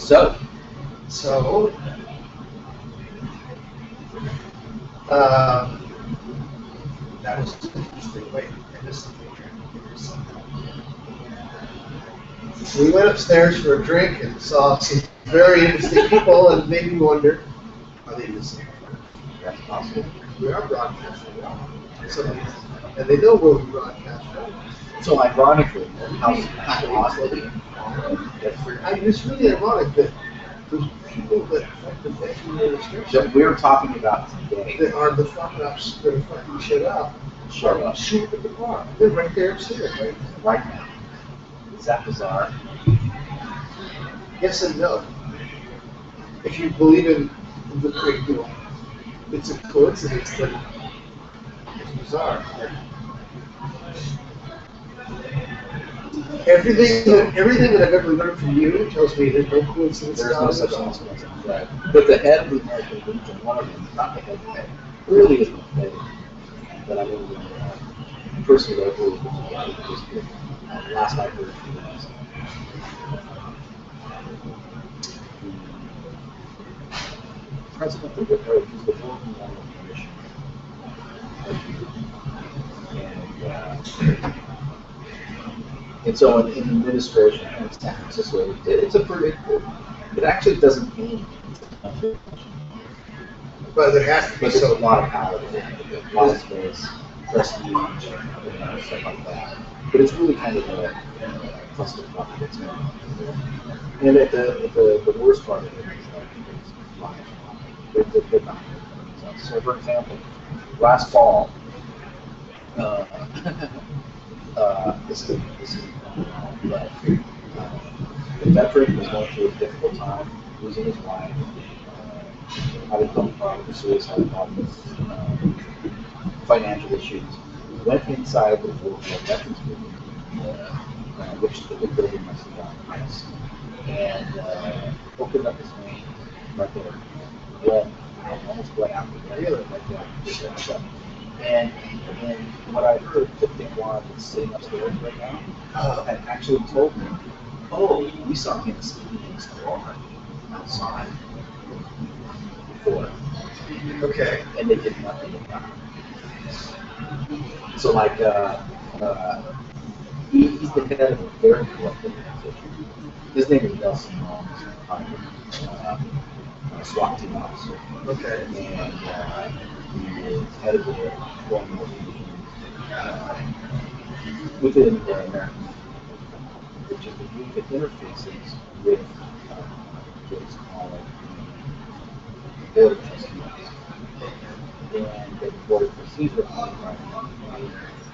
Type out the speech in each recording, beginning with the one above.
So, that was interesting. Wait, I missed something here. We went upstairs for a drink and saw some very interesting people and made me wonder, are they missing? that's possible. We are broadcasting now. And they know where we broadcast from. So ironically, how oddly, It's really ironic that those people that affected that that we're talking about today that are the fuck-ups that are fucking shit up, show up shoot at the bar. They're right there upstairs, right now. Is that bizarre? Yes and no. If you believe in the it's a coincidence that it's bizarre. Everything that I've ever learned from you tells me there's no coincidence. There's no such thing as coincidence, right? But the head of the American Legion, one of them, not the head, really is the head that I've ever been personally that I've really been together. Last I heard from the president of the he's the World Environment Commission. And so in administration in San Francisco, it's a pretty, it actually doesn't mean but there has to be a lot of power, a lot of space, prestige, stuff like that. But it's really kind of a cluster of it's and at the worst part of it is like they're not. So for example, last fall, this is but the veteran was going through a difficult time, losing his wife, having health problems, suicide problems, financial issues. Went inside the World Veterans Building, which the big building must have gone nice, and opened up his name right there. Went, almost went out the door like that. And what I heard, the big one that's sitting upstairs right now, had actually told me, oh, we saw him sleeping in his car outside before. Okay. And they did nothing about it. So like, he's the head of a very corrupt organization. His name is Nelson Long, SWAT team officer. Okay. And he is head of the organization within the American, which is the group that interfaces with what is called the Board of Trustees. And the Board of Trustees are appointed by the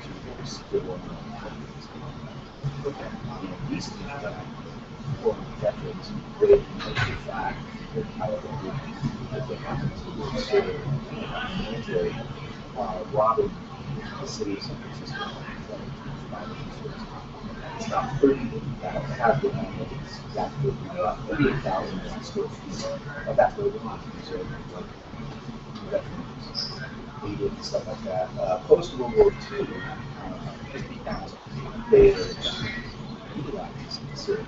to restore these people for veterans with the fact that however that they happen to restore military robbing the city of San Francisco. It's about 30 that have been on it. It's exactly about 38,000 square feet of that building reserved for veterans, needed and stuff like that. Post World War II, 50,000 they utilized the city.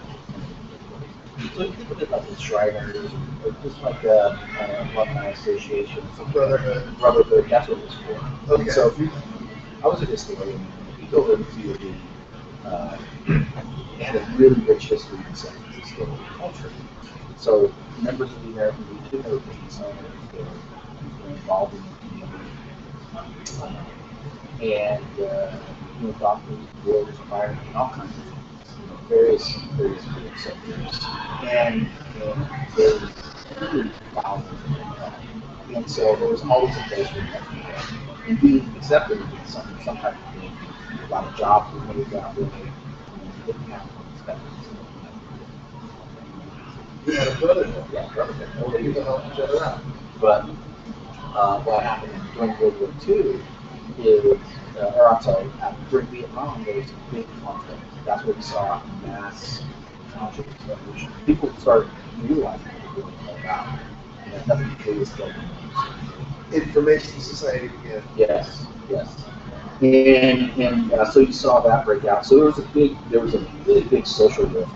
So you think of it like the Shriners, or just like an alumni association, some brotherhood, that's what it was for. Okay. So if I was a historian, you go over to the, it had a really rich history in San Francisco culture. So members of the American Legion, they were business owners, they were involved in the community, and doctors, lawyers, firemen, all kinds of things. Various sectors, and there was really thousands of them. And so there was always a place for them and being accepted in some type of thing. A lot of jobs were moved out there. Didn't have expectations. You had a brotherhood. Yeah, brotherhood. Nobody to help each other out. But what happened during World War II is, during Vietnam, there was a big conflict. That's what we saw mass conscious revolution. People started realizing what they were all about. And nothing to do with information society began. Yes. And so you saw that break out. So there was a really big social movement.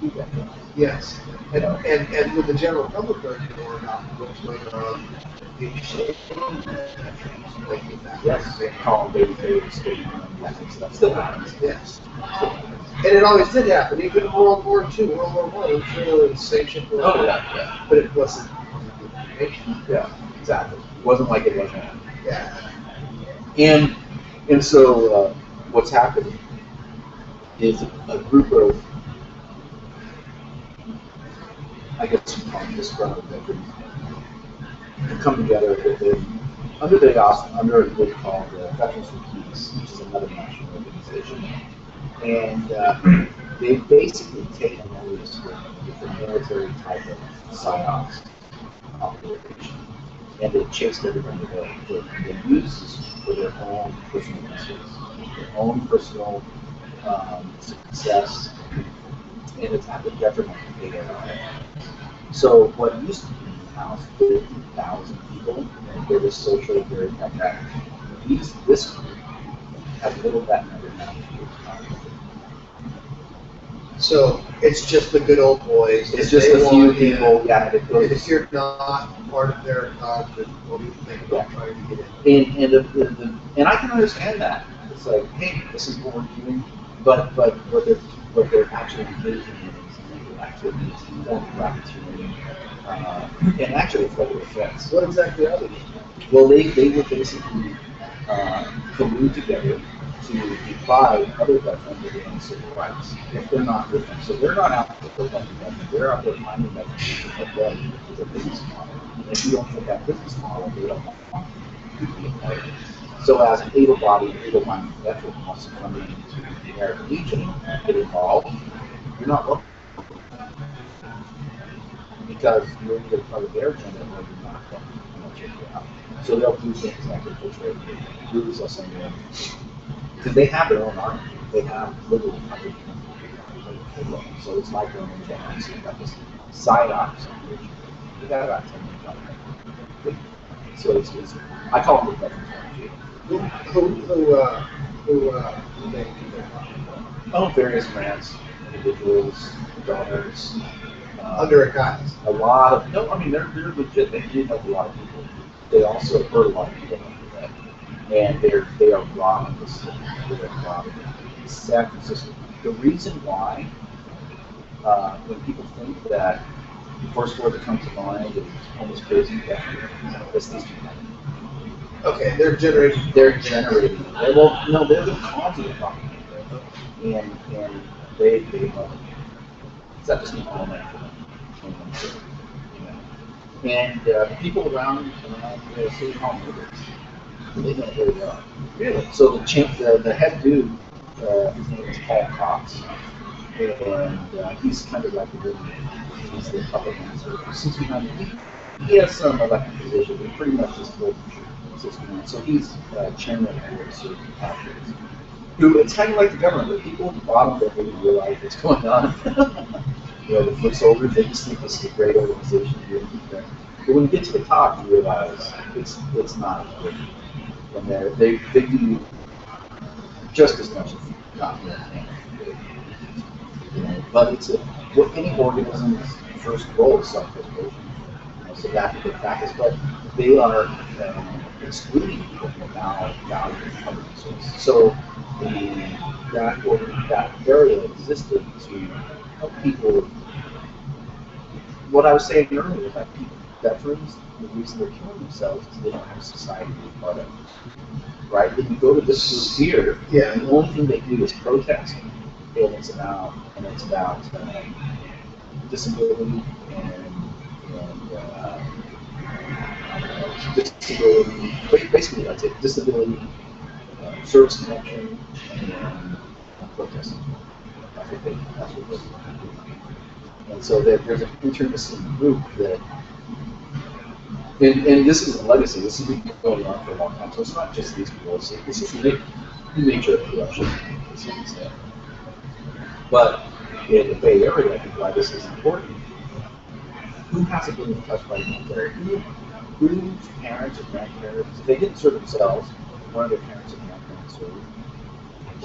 be veterans. Yes, and with the general public learning more about what's going on, they shame veterans like that. Yes, they call them baby face, baby that kind of stuff. Still happens. Yes. Still happens. And it always did happen, even in World War II, World War One. I'm sure there was the same shit going on. Oh yeah. But it wasn't. Yeah, exactly. It wasn't like it was now. Yeah. And so what's happened is a group of, I guess you call them disgruntled veterans, have come together under a group called Veterans for Peace, which is another national organization, and they've basically taken over this with the military type of psyops operation, and they've chased everybody away. They use this for their own personal interests, their own personal success, and it's at the detriment of the ARI. So what used to be house 50,000 people, and they're just socially very pragmatic. This group has little that number now. So it's just the good old boys. It's just a few people. Yeah, and if you're not part of their cause, then what do you think about trying to get in? And I can understand that. It's like, hey, this is what we're doing, but what they're actually engaging in is illegal activities, form of racketeering, and actually it's federal offense. What exactly are they? Well, they would basically collude together to deprive other veterans of their own civil rights if they're not with them. So they're not out to protect the veterans, they're out there finding veterans to protect them as a business model. And if you don't fit that business model, they don't want you to be a part of it. So as an able-bodied, able-minded veteran who wants to come into the American Legion and get involved, you're not welcome. Because you're either part of their agenda or you're not welcome. Check it out. So they'll do things like infiltrate groups or something. Because they have their own army. They have literally hundreds of people. So it's like their own general. So you've got this side ops operation. They got about 10 million. So it's I call them the veterans army. Who they Oh, various grants, individuals, donors. under a guise. A lot of no, I mean they're legit. They do help a lot of people. They also hurt a lot of people after that, and they are robbing the city. They are robbing San Francisco. The reason why, when people think that the first word that comes to mind is almost crazy, it's these people. Okay, they're generating. They're generating. Well, no, they're the cause of the problem, and they love it. It's not just an element for them. And the people around the city hall know this. They know who they are. Really? So the head dude, his name is Paul Cox, and he's kind of like the really, he's the public answer. Since he has some elected position, but pretty much just full system. So he's chairman of the board of certain pastors. Who it's kind of like the government, but people at the bottom don't really realize what's going on. You know, the foot soldiers, they just think this is a great organization. But when you get to the top, you realize it's not as good. And they do just as much as not more than but it's what any organism's first goal is self-preservation. So that's the practice. But they are excluding people from valuing public resources. So that area existed to help people. What I was saying earlier is that veterans, the reason they're killing themselves is they don't have a society to be part of. Right? Then you go to this group here, yeah, and the only thing they do is protest, and it's about disability and disability. Basically, that's it. Disability, service connection, and protesting. That's what they do. And so there's an interdisciplinary group that, and this is a legacy. This has been going on for a long time. So it's not just these people. This is the nature of corruption. But in the Bay Area, I think why this is important. Who hasn't been touched by the military? Whose parents or grandparents, if they didn't serve themselves, one of their parents or grandparents served,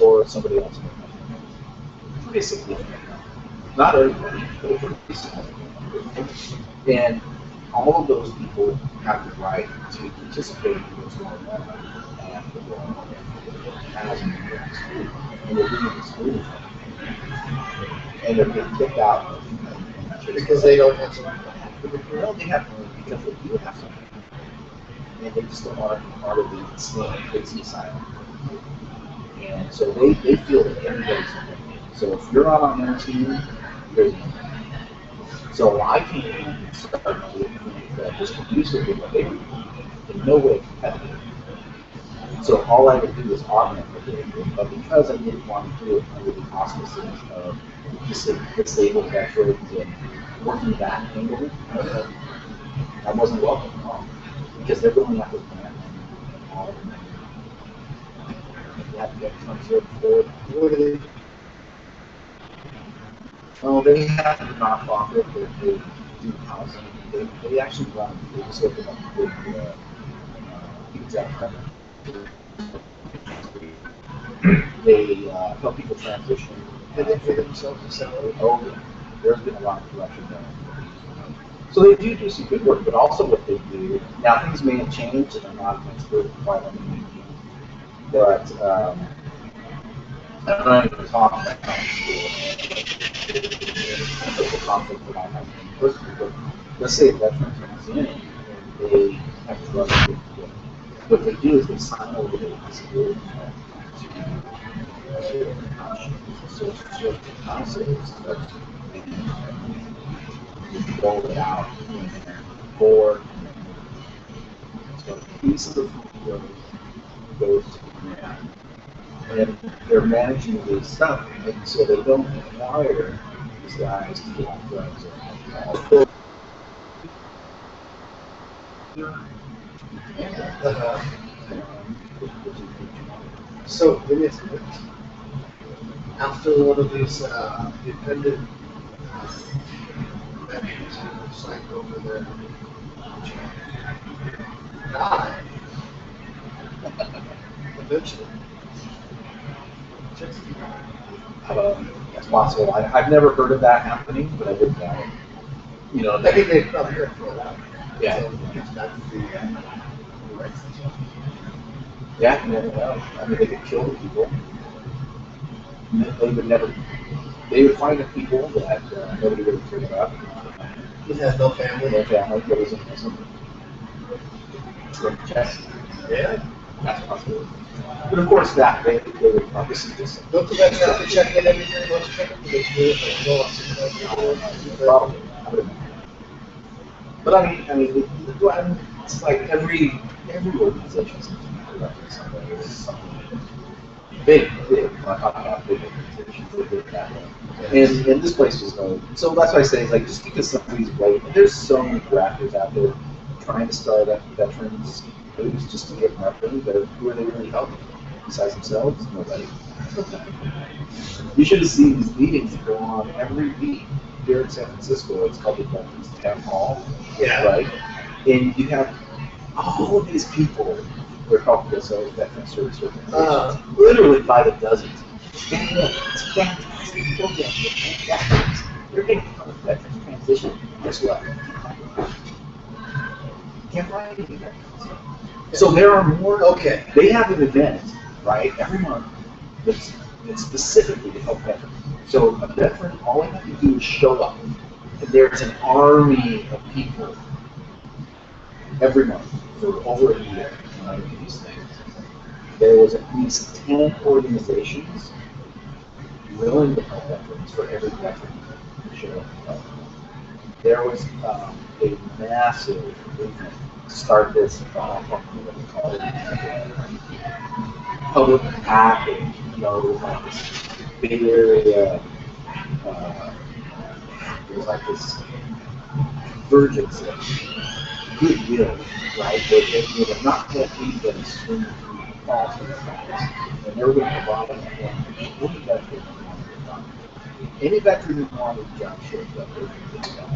or somebody else in their family. Pretty significant. Not everybody, but a pretty significant number. And all of those people have the right to participate in what's going on at the law as an school. And they're doing the school. And they're getting kicked out because they don't have something. Well, they have because they do have something. And they just don't want to be part of the Islamic crazy asylum. And so they feel that everybody's okay. So if you're not on their team, there's no. So I came in and started to think that this producer did what they were doing in no way competitive. So all I would do is augment what they were doing, but because I didn't want to do it under the auspices of disabled veterans and working that angle, I wasn't welcome at all. Because they're going after grant and all of them. You have to get some sort of forward. What do they? Well, they have a nonprofit that they do housing. They actually run. They just opened up a big huge outfit. They help people transition. Did they pay themselves a salary? Oh yeah, there's been a lot of corruption done. So they do some good work, but also what they do, now things may have changed, and I'm not an expert in 518, but I'm not even talking about the conflict that I have personally, but let's say a veteran comes in and they have to run with what they do is they sign over the disability to social service councils and roll it out for so a piece of the food goes to the grant. And they're managing this stuff, and so they don't require these guys to get on drugs or alcohol. So, give me a second. After one of these dependent veterans who signed over their die, eventually. That's possible. I've never heard of that happening, but I wouldn't doubt it. You know, I think they probably heard for a while. Yeah. So it gets back to the rights. Yeah, you never know. I mean, they could kill the people. They would never. They would find the people that nobody really cared about. He has no family. No family. There was innocent. Yeah. That's possible. But of course, that they would obviously just. Don't the veterans have to check in every 3 months? Probably. But I mean, it's like every organization seems to be correcting somebody. It's something big. I'm talking about big organizations that did that way. And this place was no. So that's why I say, like, just because somebody's white, and there's so many grafters out there trying to start up veterans groups just to get money, but who are they really helping? Besides themselves? Nobody. You should have seen these meetings that go on every week here in San Francisco. It's called the Veterans Town Hall. Yeah. Right? And you have all of these people who are helping us out with veteran service organizations, literally by the dozens. And it's fantastic program. You're getting from veterans transition. Guess what? Can't buy any veterans. So there are more. Okay. They have an event, right, every month that's specifically to help veterans. So a veteran, all they have to do is show up, and there's an army of people every month for over a year running these things. There was at least 10 organizations willing to help veterans for every veteran who showed up. There was a massive movement to start this, what do we call it, public package. You know, there was like this Bay Area, there was like this convergence of goodwill, right? They're not happy that it's swinging through false facts, and they were going to provide them any veteran who wanted a job. Any veteran who wanted a job shows up, they can get a job.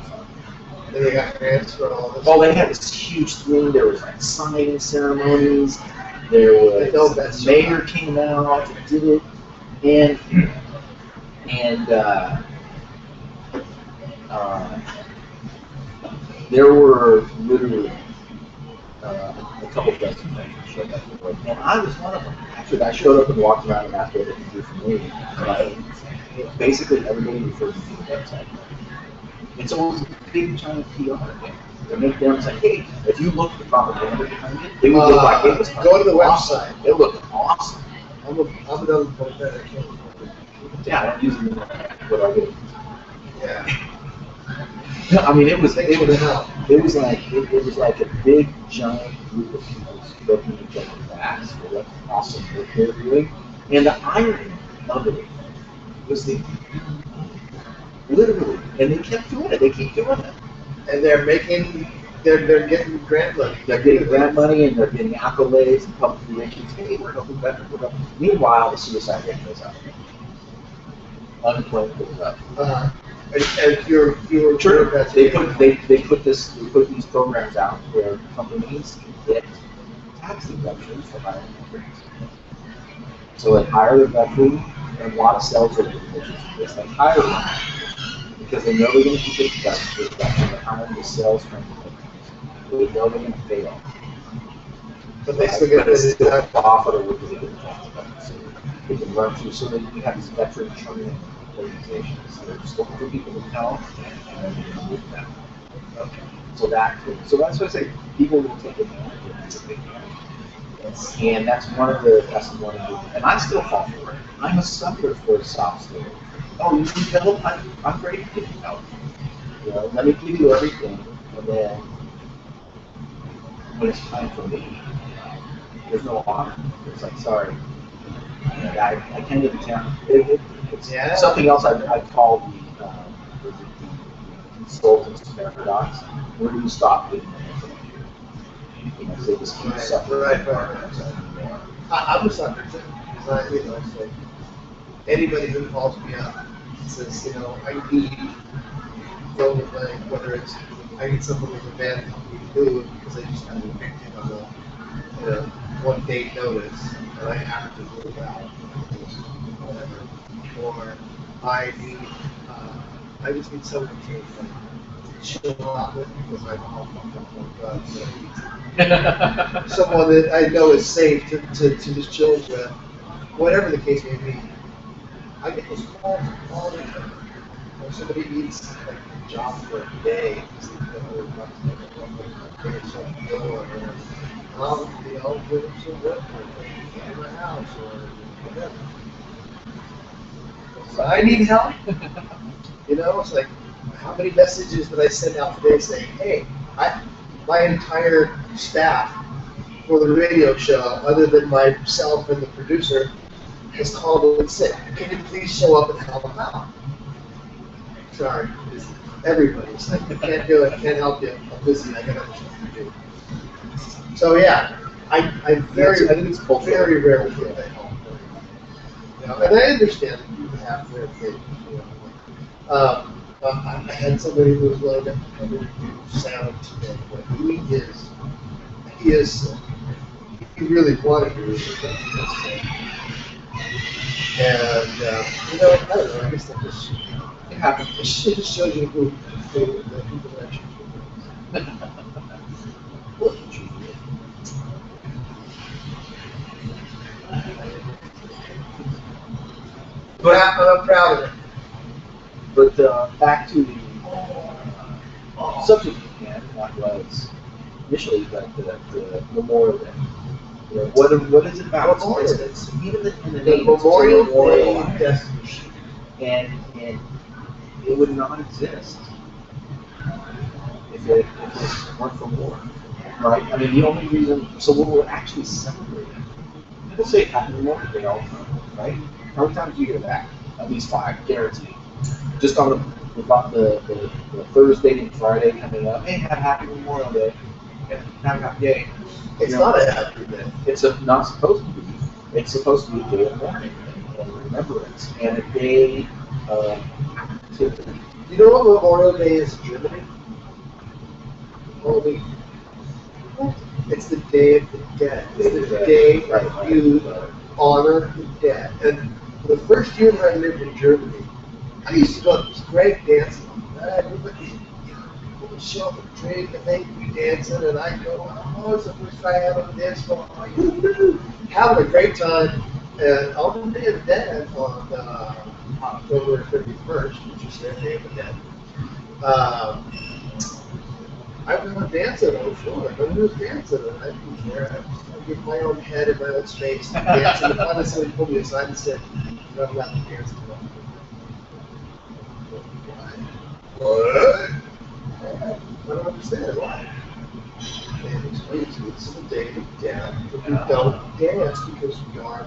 And they got grants for all this. Oh, they had this huge thing. There was like signing ceremonies. There was mayor came out and did it, and there were literally a couple dozen things that showed up. And I was one of them. Actually, I showed up and walked around and asked what they could do for me. Basically, everybody referred to the website. And so it was a big giant PR thing. To make them say, hey, if you look at the propaganda behind it, it would look like it was go to the awesome. website. It looked awesome. I'm another point that I can't remember. Yeah, I don't use it, but I do. Yeah. No, I mean, it was like a big giant group of people stroking each other's backs for what awesome work they're doing. And the irony of it was literally, and they kept doing it. They keep doing it. And they're getting grant money. They're getting grant money and they're getting accolades and public relations. Hey, we're helping veterans. Meanwhile, the suicide rate goes up. Unemployment goes up. And you're Sure. They put these programs out where companies can get tax deductions for hiring veterans. So they hire the veteran, and a lot of sales organizations just like hire them because they know they're going to keep it deduction. They're hiring the sales from the veterans. So they know they're going to fail. But they still get the profitable because they get the tax deductions. So they can run through. So then you have these veteran training organizations. They're just looking for people to help, and then you can move them. Okay. So that's what I say. People will take advantage of it if they can. And that's one of the and I still fall for it. I'm a sucker for a soft story. Oh, you need help? I'm ready to give you help. You know, let me give you everything, and then when it's time for me, there's no honor. It's like, sorry, I can't get the town. It's something else I call the consultant's paradox. Where do you stop getting the information? You know, they just keep suffering. Right. I'm a sucker too. Because it's like anybody who calls me up and says, I need fill in the blank, whether it's I need someone with a bad company to do it because I just got evicted on a 1 day notice and I have to move out, whatever. Or I just need someone to chill out with because I'm all fucked up on drugs. So someone that I know is safe to just chill with, whatever the case may be. I get those calls all the time. Or somebody needs like a job for a day because they know they're not something or I'll give them some work in my house or whatever. So I need help. It's like, how many messages did I send out today saying, hey, my entire staff for the radio show, other than myself and the producer, has called in sick. Can you please show up and help them out? Sorry, everybody's like, I can't do it, I can't help you, I'm busy, I got other stuff to do. So yeah, I very rarely get that help. And I understand that people have their things. I had somebody who was willing to come in and do sound today, but he really wanted to do it. And I don't know, I guess that just happens. It just shows you who the people actually But I'm proud of it. But back to the subject again, that was initially the Memorial Day. What is it about? It's even in the name. Memorial Day, yes. And it would not exist if it weren't for war, right? I mean, the only reason, so what we're actually celebrating, people say Happy Memorial Day all the time, right? How many times do you hear that? At least 5, guaranteed. Just on the Thursday and Friday coming up, hey, have a Happy Memorial Day. Have a happy day. It's not a happy day. It's not supposed to be. It's supposed to be a day of mourning and remembrance and a day of activity. You know what Memorial Day is in Germany? Only. It's the Day of the Dead. It's the day that you honor the dead. And the first year that I lived in Germany, I used to go to this great dancing on everybody, people show up and drink and they be dancing, and I go, oh, it's the first time I have on the dance floor. Having a great time. And on the Day of the Dead on October 31st, which is their Day of the Dead, I was dancing on the floor. I was dancing, and I was there. I was trying to get my own head in my own space and dancing. And finally, somebody pulled me aside and said, "You're not allowed to dance anymore." What? I don't understand why. And explain to me it's the Day of the Dead. We don't dance because we are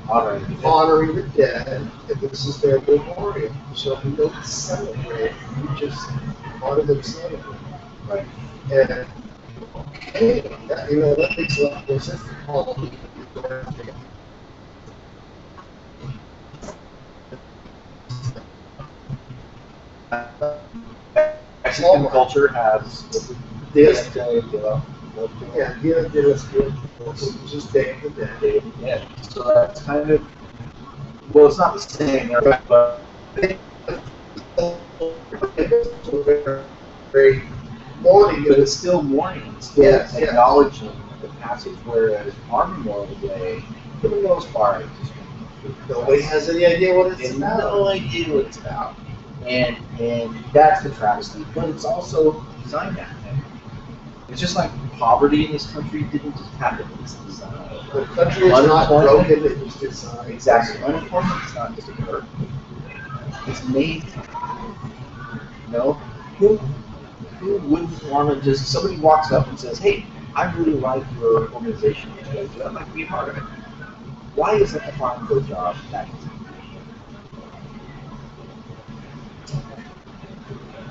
honoring the dead, and this is their memorial. So we don't celebrate, we just honor them celebrate. Right. And okay, that, that makes a lot more sense than Halloween. Mexican culture has This day, yeah, Dia de los Muertos, which is Day of the Dead. Yeah. So that's kind of, well, it's not the same, but very mourning. But it's still mourning, it's still acknowledging the passage, whereas our Memorial Day, for the most part, nobody has any idea what it's about. No idea what it's about. And that's the travesty, but it's also designed that way. It's just like poverty in this country didn't just happen, it's designed. The country is not broken, it was designed. Exactly. Unemployment is not just occurred. It's made. Who wouldn't want to just, somebody walks up and says, hey, I really like your organization, I'd like to be a part of it. Why isn't applying for a job that easy?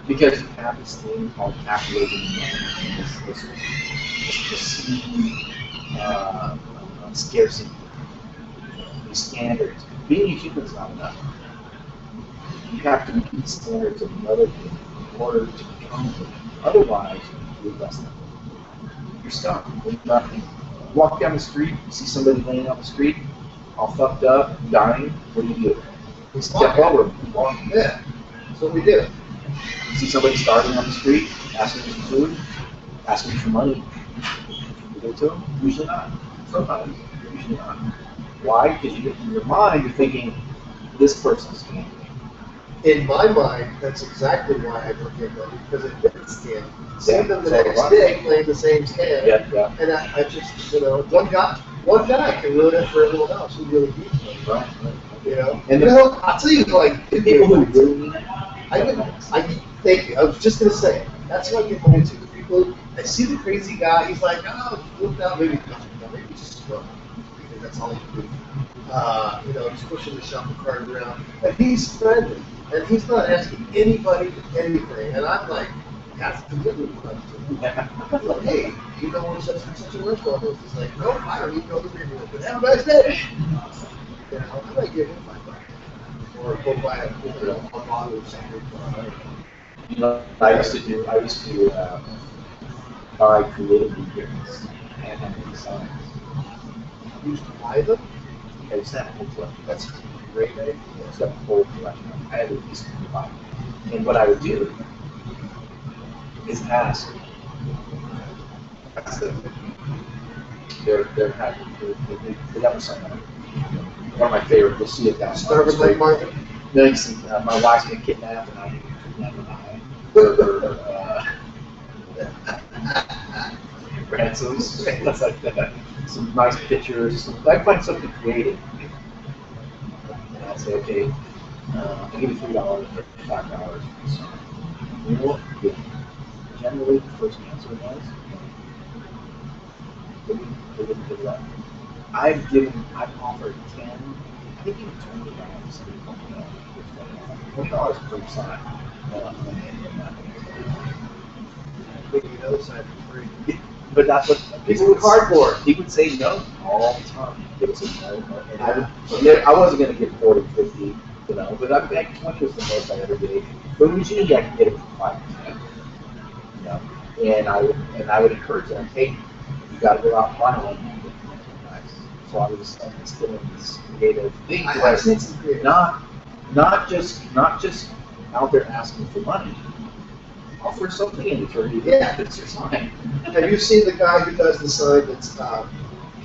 Because you have this thing called capitalism, this scarcity, these standards. Being a human is not enough. You have to meet the standards of another human in order to become human. Otherwise, you're less than. You're stuck with nothing. You walk down the street, you see somebody laying on the street, all fucked up, dying. What do? We step over. Yeah, that's what we do. You see somebody starving on the street, asking for food, asking for money. You give it to them? Usually not. Sometimes, usually not. Why? Because in your mind, you're thinking, this person's going to. In my mind, that's exactly why I don't give money, because it didn't scam. Send them the next day playing the same scam. Yeah. And I just, one guy can ruin it for everyone else who really needs money. Right. And I'll tell you, like, people who really need it. Thank you. I was just gonna say that's what I get money to. The people, I see the crazy guy. He's like, oh, look down, maybe just smoke. Because that's all he can do. He's pushing the shopping cart around, and he's friendly, and he's not asking anybody for anything. And I'm like, that's the good one. I'm like, hey, you know where such a restaurant is? He's like, no, I don't even know the neighborhood, but have a nice day. How can I give him $5? Or go buy a bottle of something. I used to buy creative gifts and have designs. You used to buy them? I used to have a whole collection. That's a great idea. I used to have a whole collection. I had at least 5. And what I would do is ask them. They're happy. They got something. One of my favorite, you'll see it down. Starving like Martin. No, you see, my wife's been kidnapped, and I didn't kidnap her. Ransoms, stuff like that. Some nice pictures. I find something creative. And I'll say, okay, I'll give you $3 or $5. You know what? Generally, the first answer was, they didn't do that. I've offered 10, I think even $20 $20 per side. Maybe the other side for free. But that's what people with cardboard. He would say no all the time. Give us a no. And I wasn't going to give 40, 50, but I 20 was the most I ever gave. But usually I can get it for 5%. And I would encourage them, hey, you got to go out and buy one. So I was instilling this creative thing. Not just out there asking for money, offer something in return. Yeah. It's your sign. Have you seen the guy who does the sign that's,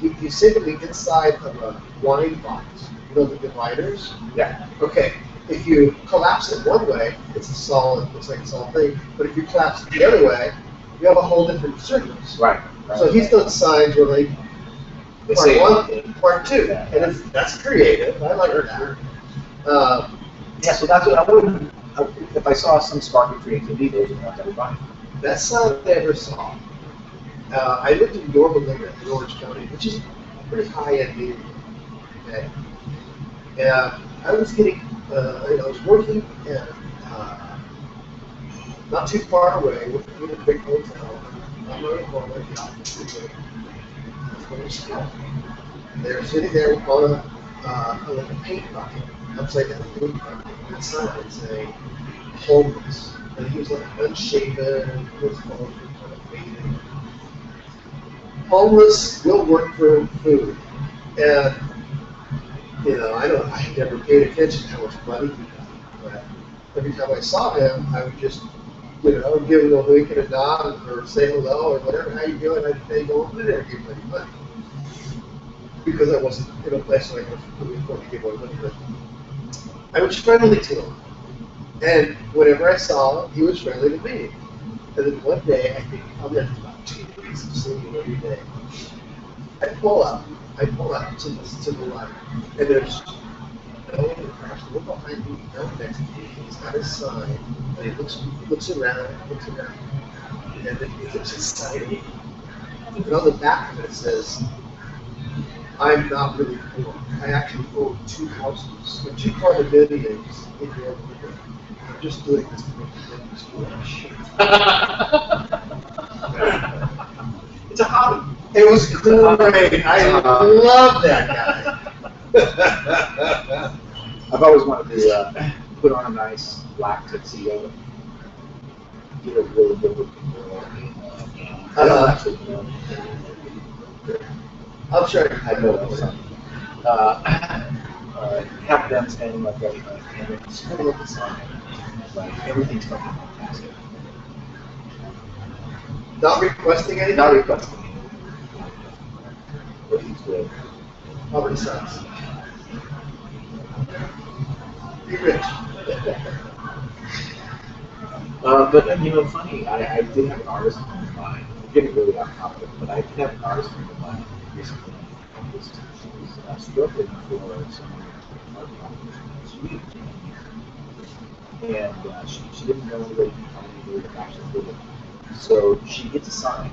he's sitting inside of a wine box? You know the dividers? Yeah. Okay, if you collapse it one way, it's a solid, looks like a solid thing. But if you collapse it the other way, you have a whole different surface. Right. So he's done signs where like They part say one, part two, Yeah. and that's creative. I like that. Yeah, so that's what I wouldn't. If I saw some spark of creativity, those are the ones I would buy. That's something I ever saw. I lived in Yorba Linda in Orange County, which is a pretty high-end neighborhood. Okay? And I was getting, I was working in, not too far away, working in a big hotel. I'm not home at the office. They were sitting there on like a paint bucket, upside down paint bucket, and sign saying homeless. And he was like unshaven, his clothes were kind of faded. Homeless will work for food. And I never paid attention to how much money he got. But every time I saw him, I would just, give him a wink and a nod or say hello or whatever. How you doing? I'd say, go over there and give him any money. Because I wasn't in a place where I could afford to give away money. But I was friendly to him. And whenever I saw him, he was friendly to me. And then one day, I think probably after about 2 weeks of seeing him every day, I pull up to the light, and there's no one across the room behind me, no one next to me. He's got his sign, and he looks around, and then he looks inside me. And on the back of it says, I'm not really poor. I actually own 2 houses and 2 condominiums in your neighborhood. I'm just doing this to make the business flourish. It's a hobby. It was great. I love that guy. I've always wanted to put on a nice black tuxedo, get a really good looking girl. I don't actually know. I'm sure I know something. Have them standing like that, and it's kind of like the sign. Like everything's fucking fantastic. Not requesting anything? Not requesting. Everything's good. Poverty sucks. Be rich. But funny, I did have an artist friend of mine. I'm getting really off topic, but I did have an artist friend of mine recently. She was struggling for some art competition in Sweden. And she didn't know anybody who would actually do it. So she gets a sign.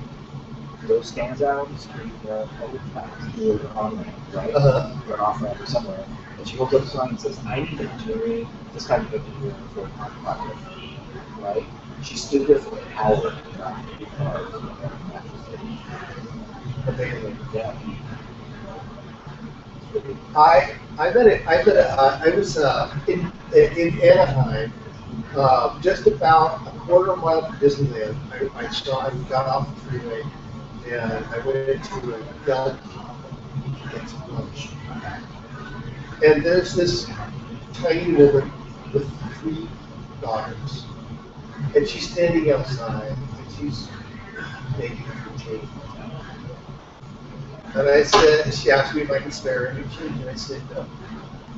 Go stands out on the street, public paths, or an on-ramp, right? Or an off-ramp or somewhere. And she holds up a sign and says, I need engineering, this kind of engineering for a art project, right? She stood there for an hour because yeah. I was in Anaheim, just about a quarter mile from Disneyland. I got off the freeway and I went into a deli to get some lunch. And there's this tiny woman with 3 daughters, and she's standing outside and she's making her change. And I said, she asked me if I could spare her any change, and I said no.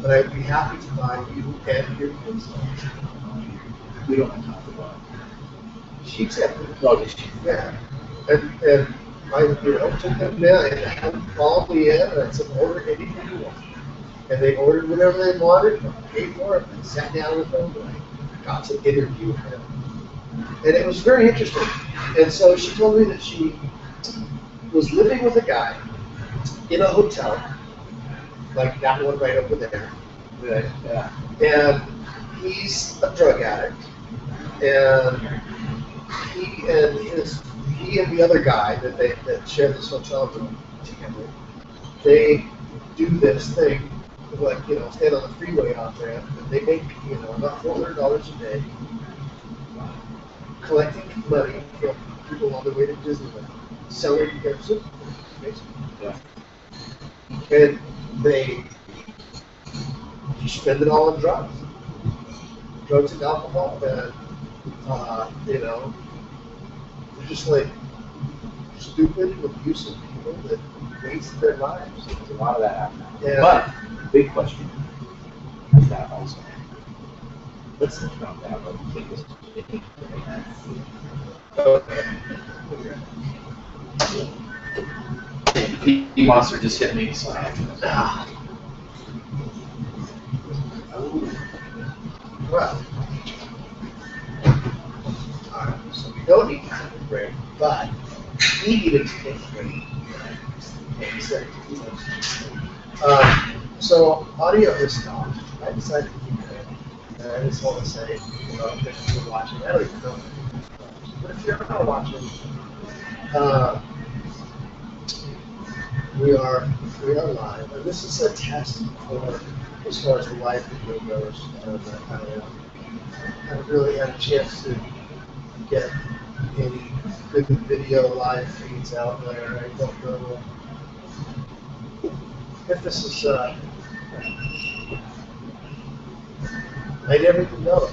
But I'd be happy to buy you and your kids lunch. We don't have to talk about it. She accepted it. No, did she? Yeah. And I took them down and had them call me in, and I said, order anything you want. And they ordered whatever they wanted, and paid for it, and sat down with them, and I got to interview with them. And it was very interesting. And so she told me that she was living with a guy in a hotel, like that one right over there. Yeah. And he's a drug addict. And he and the other guy that share this hotel room together, they do this thing, like, stand on the freeway out there, and they make, about $400 a day, collecting money from people on their way to Disneyland, selling their soup, basically. Yeah. And they spend it all on drugs and alcohol, and You know, they're just like stupid, abusive people that waste their lives. There's a lot of that happening. Yeah. But the big question is that also. Let's think about that. But we take this. The monster just hit me, so I have to. Well, so we don't need to take a break, but we needed to take a break. So audio is stopped. I decided to keep it. And I just want to say, thanks for watching. I don't even know. But if you're not watching, we are live, and this is a test for as far as the live video goes. And I haven't really had a chance to get any good video live feeds out there. I don't know if this is. I never even know it.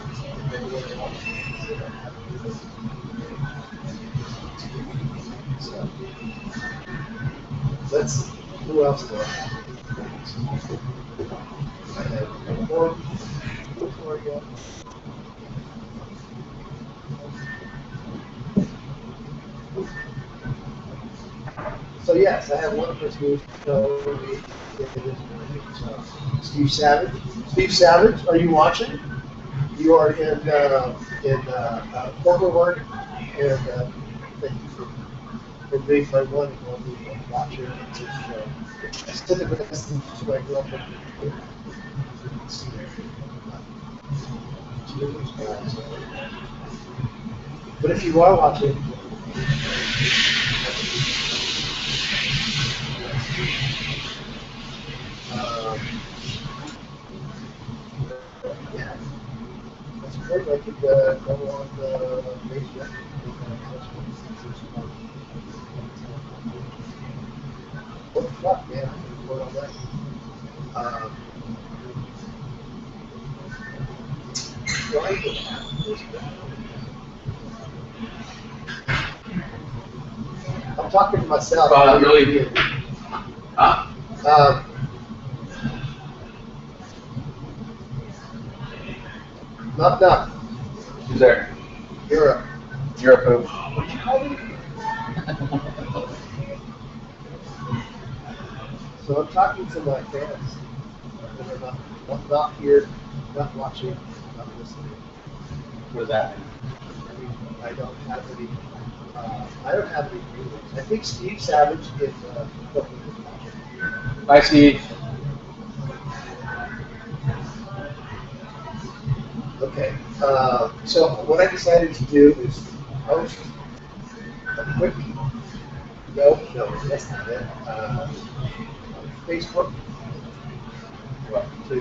So, let's see. Who else do I have? I have one before you. So yes, I have one person who's Steve Savage. Steve Savage, are you watching? You are in corporate work, and thank you for being my one and only watcher. I send the message to my girlfriend. But if you are watching, yeah, that's great. I could go on the Facebook. What the fuck, man? I can record all that. I'm talking to myself. Really? Huh? Not done. Who's there? Europe. Europe who? What did you call me? So I'm talking to my fans that are not here, not watching, not listening. What is that? I mean, I don't have any viewers. I think Steve Savage is watching. Bye, Steve. Okay. So what I decided to do is post a quick. No, that's not it. Facebook. Well, I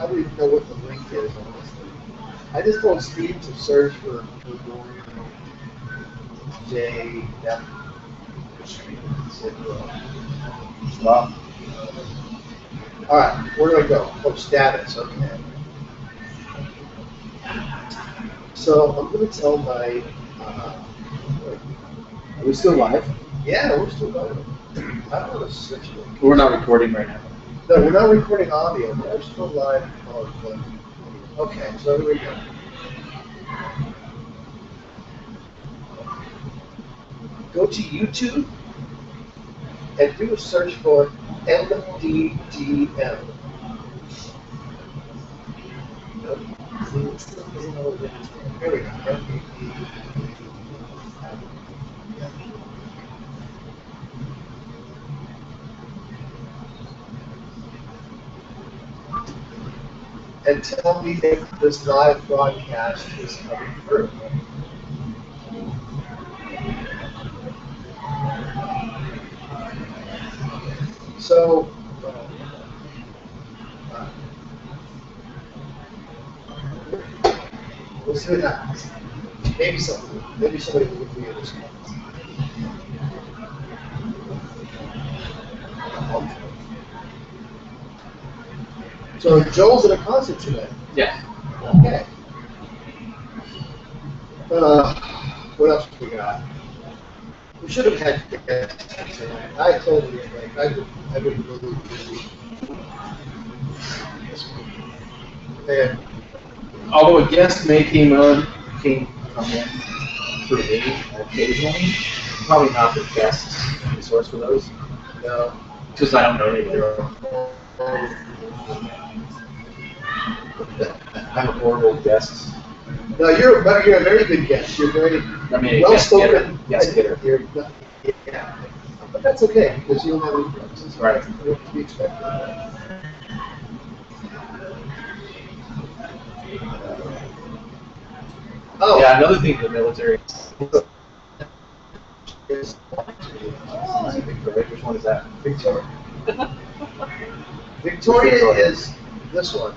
don't even know what the link is, honestly. I just told Steve to search for Dorian J. F. Wow. All right, where do I go? Oh, status. Okay. So I'm going to tell my. Are we still live? Yeah, we're still going. I don't want to switch it. We're not recording right now. No, we're not recording audio, but we're still live on video. Okay, so here we go. Go to YouTube and do a search for mddm. Here we go. And tell me if this live broadcast is coming through. So, we'll see what happens. Maybe somebody will give me a response. So Joel's at a concert tonight. Yeah. Okay. What else we got? We should have had guests tonight. I told you, like, I've been really busy this week. And Although a guest may come in through me occasionally, probably not the best resource for those. no, Because I don't know anybody. I'm a horrible guest. no, you're a very good guest. You're very I mean, well spoken. Guest getter. Yeah, but that's okay because you don't have any friends. It's Right. what to be expected. Oh, Yeah, another thing in the military. is Victoria, which one is that? Victoria. Victoria is this one.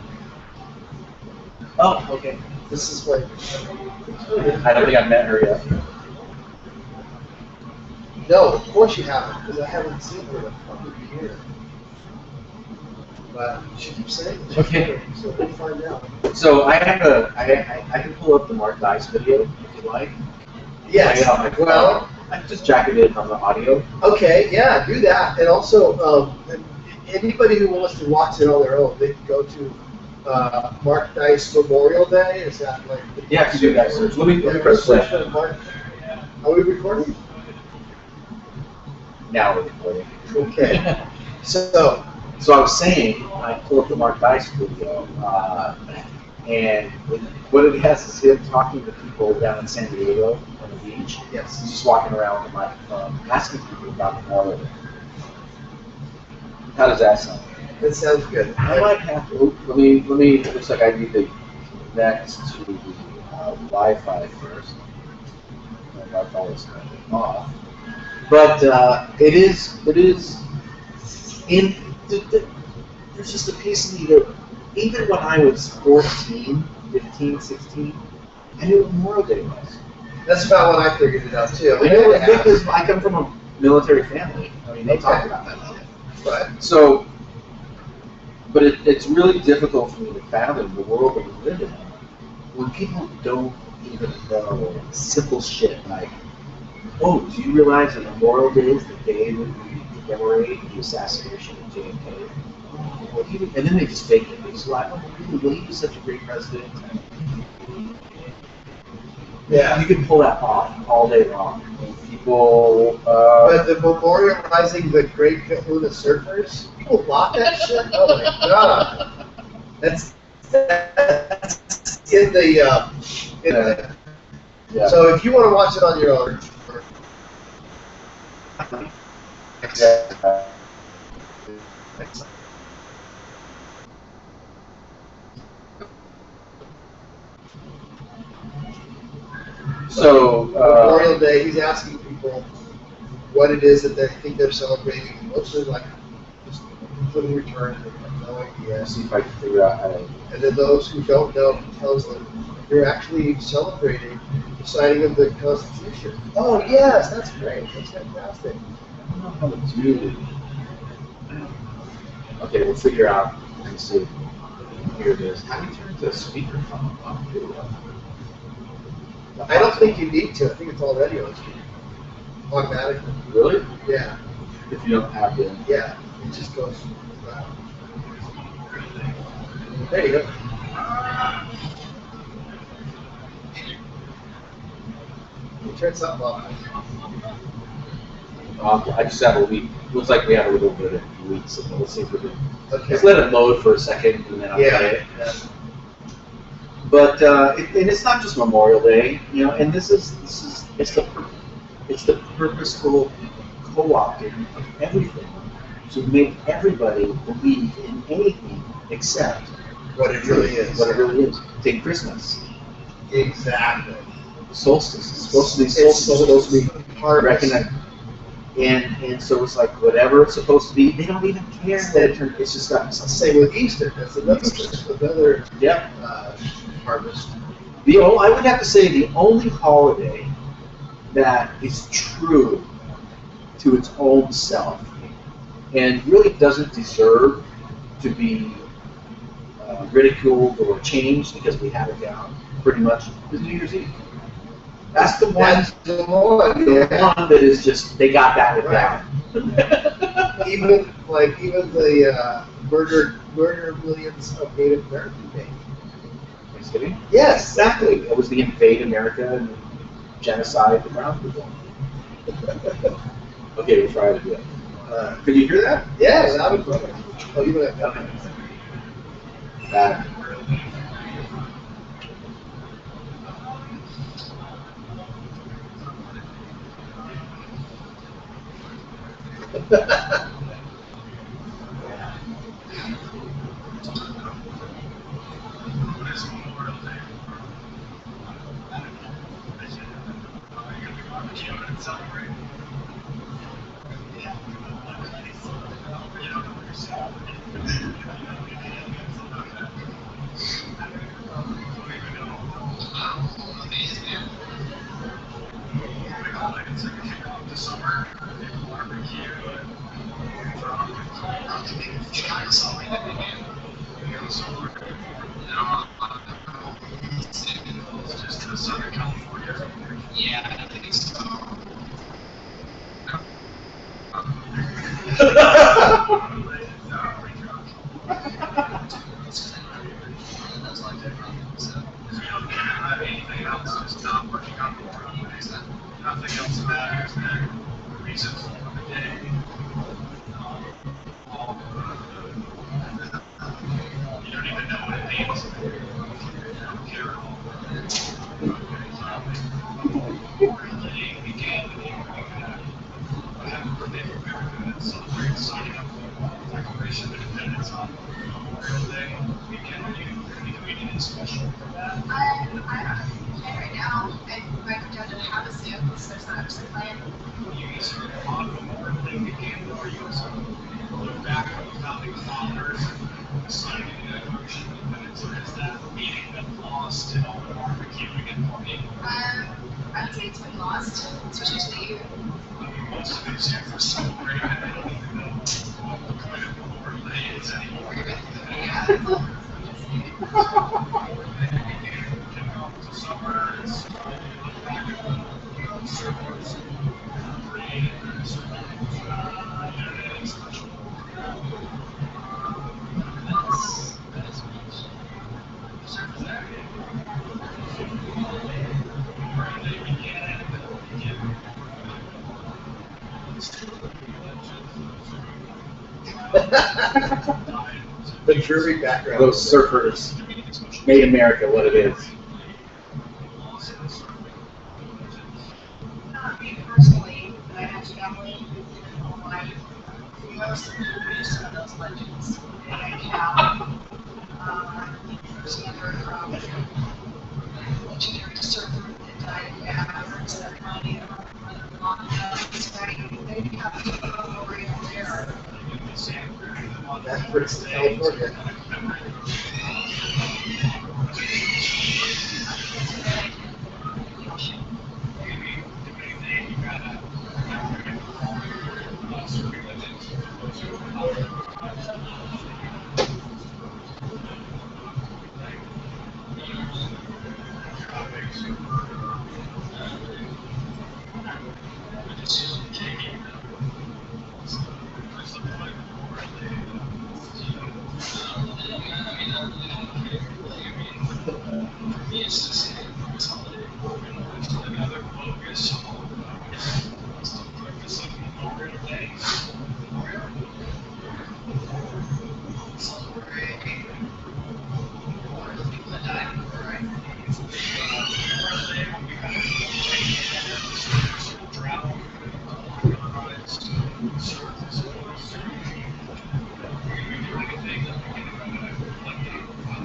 Oh, okay. This is like I don't think I've met her yet. no, of course you haven't, because I haven't seen her in a fucking year. But she keeps saying it. Okay. So we'll find out. So I have I can pull up the Mark Dice video if you like. Yes. Well, I can just jack it in on the audio. okay, yeah, do that. And also, anybody who wants to watch it on their own, they can go to Mark Dice Memorial Day. Is that like? Yeah, I can do that search. Let me press search play. for Mark. Are we recording? Now we're recording. Okay. So, So I was saying, I pulled up the Mark Dice video, and what it has is him talking to people down in San Diego on the beach. yes. He's just walking around with a microphone, asking people about Memorial Day. How does that sound? That sounds good. I might have to. Let me. It looks like I need to connect to the Wi-Fi first. My Wi-Fi is kind of off, but it is in. There's just a piece of me that even when I was 14, 15, 16, I knew what Memorial Day was. That's about when I figured it out too. I know it because I come from a military family. I mean, they talk about that shit. But So, but it's really difficult for me to fathom the world that we live in when people don't even know simple shit like, oh, do you realize that Memorial Day is the day that we commemorate the assassination of JFK? Oh, well, and then they just fake it. They just like, oh, really? Well, he was such a great president. yeah. You can pull that off all day long. And people, But the memorializing the great Kahuna surfers, people bought that shit. Oh my god, that's in the. yeah. So if you want to watch it on your own, So, Memorial Day, he's asking people what it is that they think they're celebrating. Mostly like just including return, they have no idea. let's see if I can figure out how to. And then those who don't know, he tells them you're actually celebrating the signing of the Constitution. Oh yes, that's great. That's fantastic. I don't know how to do it. Okay, we'll figure out. Let's see. Here it is. How do you turn the speakerphone on? I don't think you need to. I think it's already on screen. Automatically. Really? Yeah. If you don't have it. Yeah. It just goes. There you go. You turn something off. I just have a week. Looks like we have a little bit of weeks. So let's see if we can. Okay. Just let it load for a second and then I'll Yeah. play it. But and it's not just Memorial Day, you know. And it's the purposeful co-opting of everything to make everybody believe in anything except What it really is. What it really is. Take Christmas. Exactly. Solstice is supposed to be It's supposed to be harvest. recognized. And so it's like whatever it's supposed to be, they don't even care that it turned. It's just got Same with Easter. That's another Yep. harvest. I would have to say the only holiday that is true to its own self and really doesn't deserve to be ridiculed or changed because we have it down pretty much is New Year's Eve. That's the one. That's the one. Yeah. One that is just they got that with Right. that. even the murder of millions of Native American names. Thanksgiving? Yes. Exactly. It was the invade America and genocide the brown people. Okay, we'll try it again. Can you hear that? Yeah, that was funny. Oh, you went. Okay. That. The dreary background. Those surfers made America what it is. Personally, I have family in life. Most of those legends. I have another legendary surfer that died in Africa, that money on they have a memorial there. That's British California.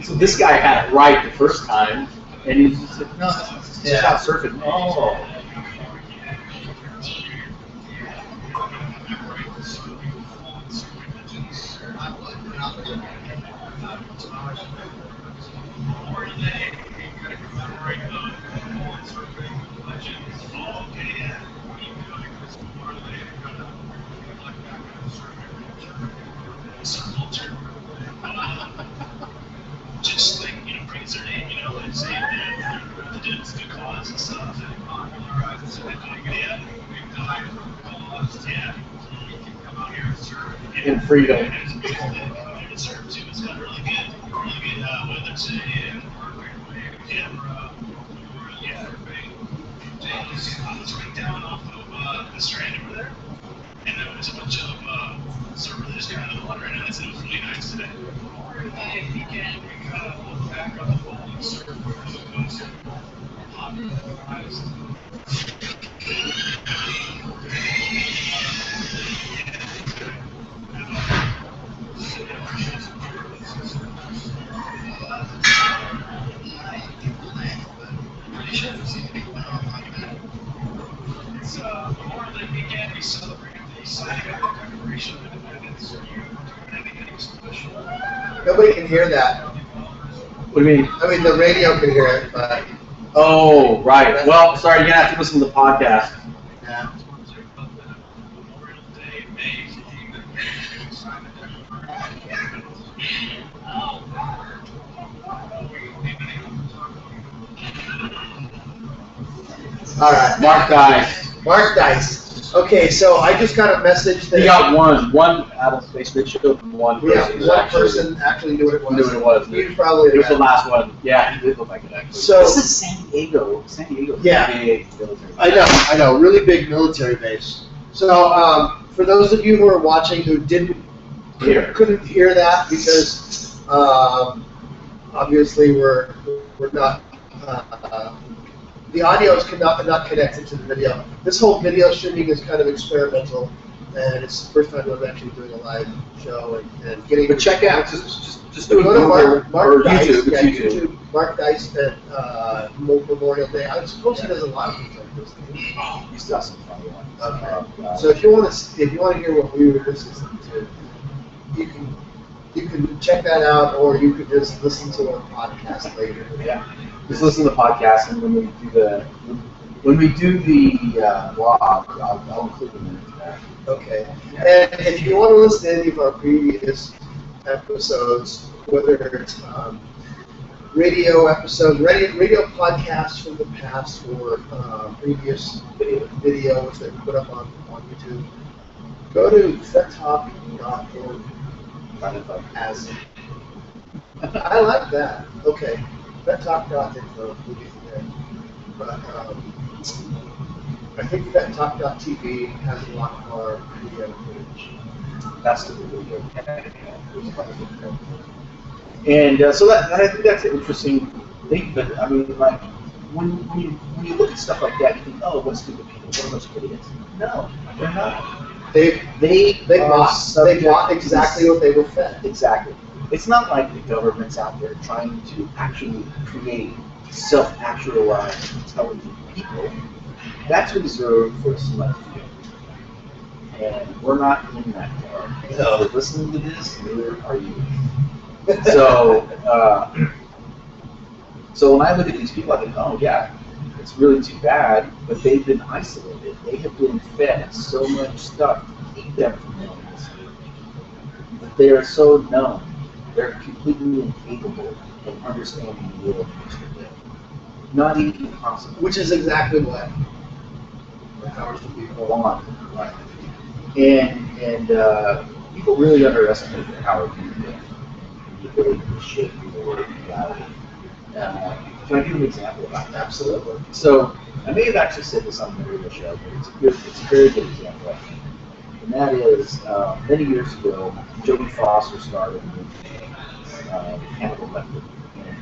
So this guy had it right the first time, and he's just like, no, it's just out surfing. Oh. Just like, praise their name, and say that they're doing this good cause and stuff. In freedom. Nobody can hear that. What do you mean? I mean, the radio can hear it, but Oh, right. Well, sorry, you're gonna have to listen to the podcast. yeah. All right, Mark Dice. Mark Dice. Okay, so I just got a message that He got one Adam Space Mitchell, one yeah, person. one person actually knew what it was. Knew what it was. You probably It was the last one. Yeah, he did look like it actually. So- this is San Diego. San Diego. Yeah. Big military. I know, really big military base. So, for those of you who are watching who couldn't hear that because obviously we're not the audio is not connected to the video. This whole video streaming is kind of experimental, and it's the first time I'm actually doing a live show and getting. But check out just do Go to Google Mark or Dice, YouTube. yeah, It's YouTube. YouTube. Mark Dice at Memorial Day. I suppose he does a lot of things like this. Oh, he's got some funny ones. Okay. So if you want to hear what we were listening to, you can check that out, or you could just listen to our podcast later. Yeah. Just listen to the podcast, and when we do the blog, I'll include them in there. Okay. And if you want to listen to any of our previous episodes, whether it's radio episodes, radio podcasts from the past, or previous video which they put up on YouTube, go to fedtalk.org. As I like that. Okay. FedTalk.info. We'll get there. But I think FedTalk.tv has a lot more video footage. That's the video. And so I think that's an interesting thing. But I mean, like when you look at stuff like that, you think, oh, what stupid people? What a bunch of idiots. No, they're not. They bought exactly what they were fed. Exactly. It's not like the government's out there trying to actually create self-actualized, intelligent people. That's reserved for select few. And we're not in that part. So if you're listening to this, neither are you. So when I look at these people, I think, oh yeah, it's really too bad, but they've been isolated. They have been fed so much stuff to keep them from knowing this. But they are so numb. They're completely incapable of understanding the world in which they live. Not even possible. Which is exactly what the powers that be want. Right. And people really underestimate the power of media, the ability to shape the world and reality. Can I give you an example about that? Absolutely. So I may have actually said this on the radio show, but it's a very good example, I think. And that is, many years ago, Jodie Foster started a movie, Hannibal Lecter, and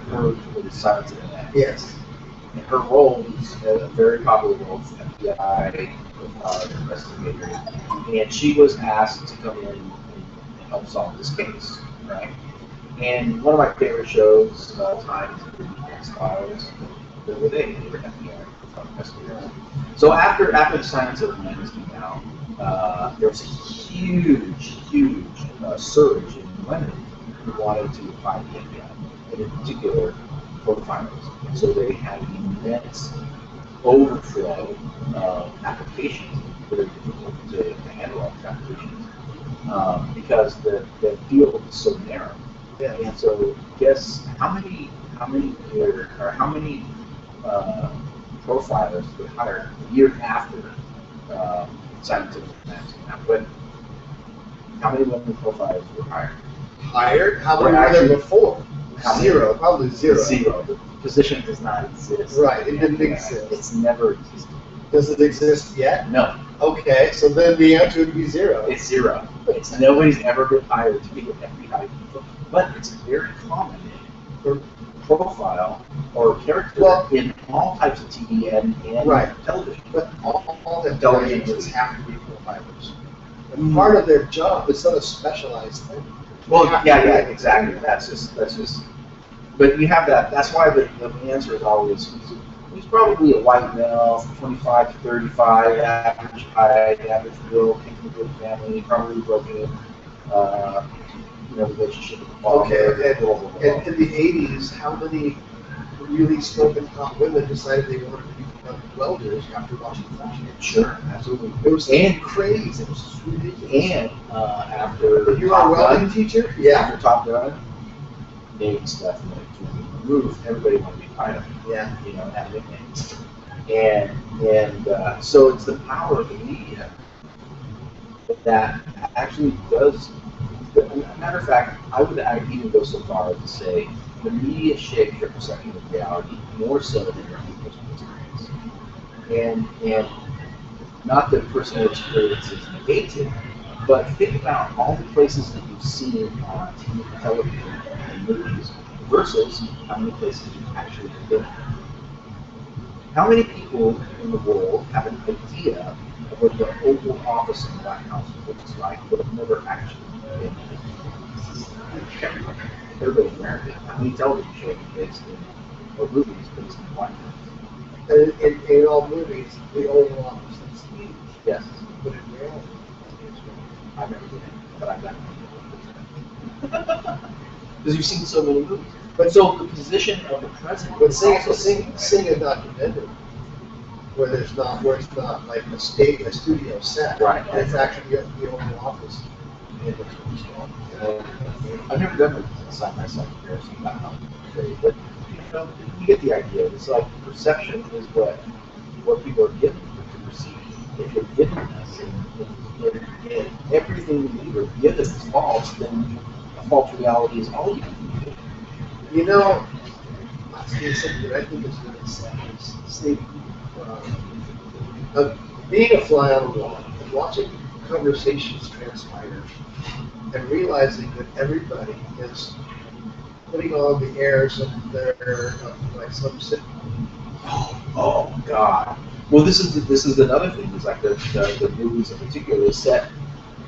her was Silence of the Lambs. Yes. And her role was a very popular role as FBI investigator, and she was asked to come in and help solve this case, right? And one of my favorite shows of all time is the X-Files. They were FBI investigators. So after the Silence of the Lambs came out, there was a huge surge in women who wanted to fight the FBI, and in particular for the finals. And so they had an immense overflow of applications. Very difficult to handle all these applications because the field is so narrow. Yeah. And so guess how many profilers get hired a year after scientific advances came out. But how many women profilers were hired? Hired? How Or many were actually- there before? How many? Zero, probably zero. Zero. The position does not exist. Right, it didn't And, exist. It's never existed. Does it exist yet? No, Okay, so then the answer would be zero. it's zero. It's nobody's ever been hired to be an FBI, but it's very common for profile or character Well- in all types of TV and Right. television. But all the Television intelligence is- have to be profilers. And part of their job is not a specialized thing. Well, They have yeah, to yeah, be- exactly. That's just. But you have that. That's why the answer is always. He's probably a white male, 25 to 35, average height, average build, came from a good family, probably broken relationship with the father. Okay, blah, blah, blah. and in the 80s, how many really smoking hot women decided they wanted to become welders after watching Flash? Sure, absolutely. It was And crazy. It was just ridiculous. And after You're a Top welding Gun, teacher? Yeah. after Top Gun, Nate stuff and removed. Everybody wanted to be pilot. Yeah. And have nicknames. And so it's the power of the media that actually does. As a matter of fact, I would even go so far as to say the media shapes your perception of reality more so than your own personal experience. And not that personal experience is negated, but think about all the places that you've seen on TV, television, and movies versus how many places you've actually been. How many people in the world have an idea of what the Oval Office in the White House looks like, but have never actually been? Everybody in America. How many television shows are based in, or movies based in the White House? And in all movies, the Oval Office is huge. Yes, But in reality, I've never been in, but I've got because you've seen so many movies. But so the position of the president. but is also sing a documentary where it's not like a studio set. Right. And it's actually the Oval Office. And it's really strong. I've never done a side-by-side comparison of that how but you get the idea. It's like perception is what people are given to perceive. If you're given this and everything that you are given is false, then a false reality is all you can do. You know, something that I think is really sad is being a fly on the wall and watching conversations transpire and realizing that everybody is putting on the airs of their like some sit. Oh God! Well, this is another thing. It's like the movies in particular set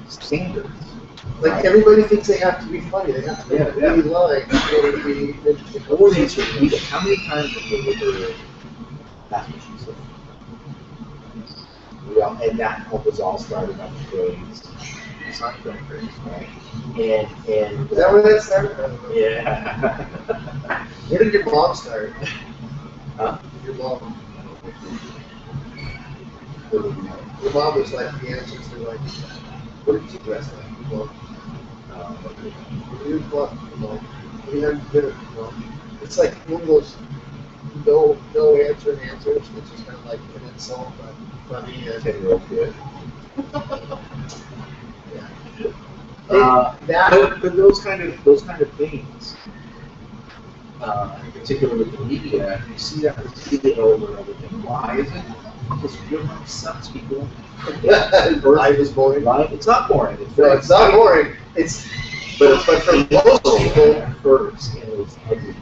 standards. Like right? everybody thinks they have to be funny. They have to be Yeah, yeah. really lying in order to be interesting. Or these are media. How many times have they heard that's what she said? Well, and that was all started on the phrase. It's not film phrase, right? And Is that where that started? yeah. Where did your mom start? Huh? Your mom. Your mom was like the answers to like, what did you dress like? Well, you what? Well, we have dinner. Well, it's like one of those no answer answers, which is kind of like an insult, but funny and 10-year-old kid. yeah. But those kind of things, particularly with the media, you see that repeated over and over again. Why is it? Because your life sucks, people. Life is boring. Life, it's not boring. It's No, it's not boring. It's but for most people, it hurts and it's ugly.